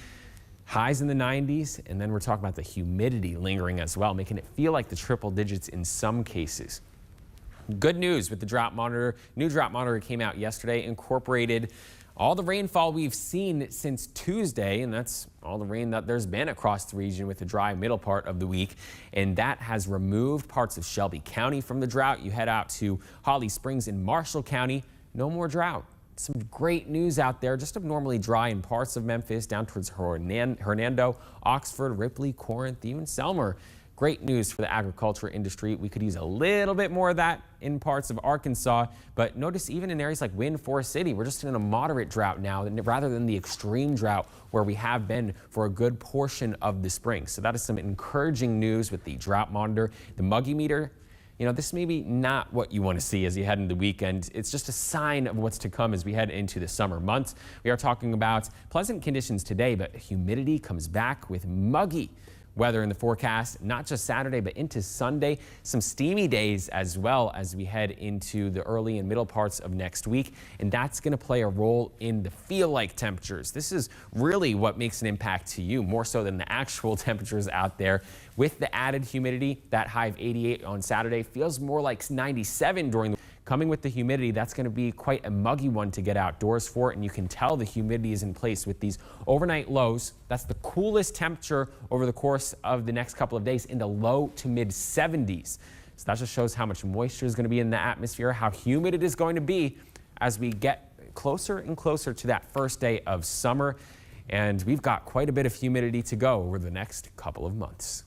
highs in the 90s, and then we're talking about the humidity lingering as well, making it feel like the triple digits in some cases. Good news with the drought monitor. New drought monitor came out yesterday, incorporated all the rainfall we've seen since Tuesday, and that's all the rain that there's been across the region with the dry middle part of the week. And that has removed parts of Shelby County from the drought. You head out to Holly Springs in Marshall County, no more drought. Some great news out there, just abnormally dry in parts of Memphis, down towards Hernando, Oxford, Ripley, Corinth, even Selmer. Great news for the agriculture industry. We could use a little bit more of that in parts of Arkansas, but notice even in areas like Wind Forest City, we're just in a moderate drought now rather than the extreme drought where we have been for a good portion of the spring. So that is some encouraging news with the drought monitor. The muggy meter, you know, this may be not what you want to see as you head into the weekend. It's just a sign of what's to come as we head into the summer months. We are talking about pleasant conditions today, but humidity comes back with muggy weather in the forecast, not just Saturday, but into Sunday. Some steamy days as well as we head into the early and middle parts of next week. And that's going to play a role in the feel-like temperatures. This is really what makes an impact to you, more so than the actual temperatures out there. With the added humidity, that high of 88 on Saturday feels more like 97 during the coming with the humidity. That's going to be quite a muggy one to get outdoors for, and you can tell the humidity is in place with these overnight lows. That's the coolest temperature over the course of the next couple of days in the low to mid 70s. So that just shows how much moisture is going to be in the atmosphere, how humid it is going to be as we get closer and closer to that first day of summer. And we've got quite a bit of humidity to go over the next couple of months.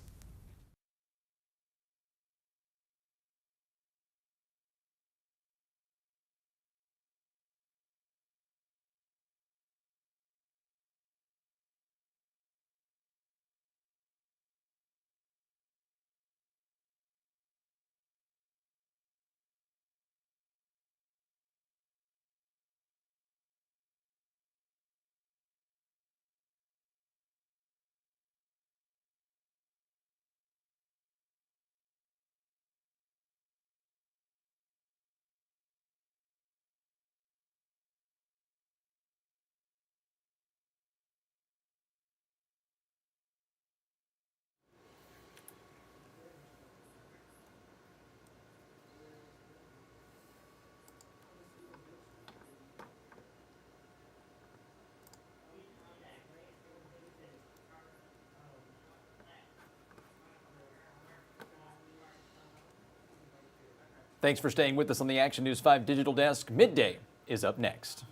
Thanks for staying with us on the Action News 5 Digital Desk. Midday is up next.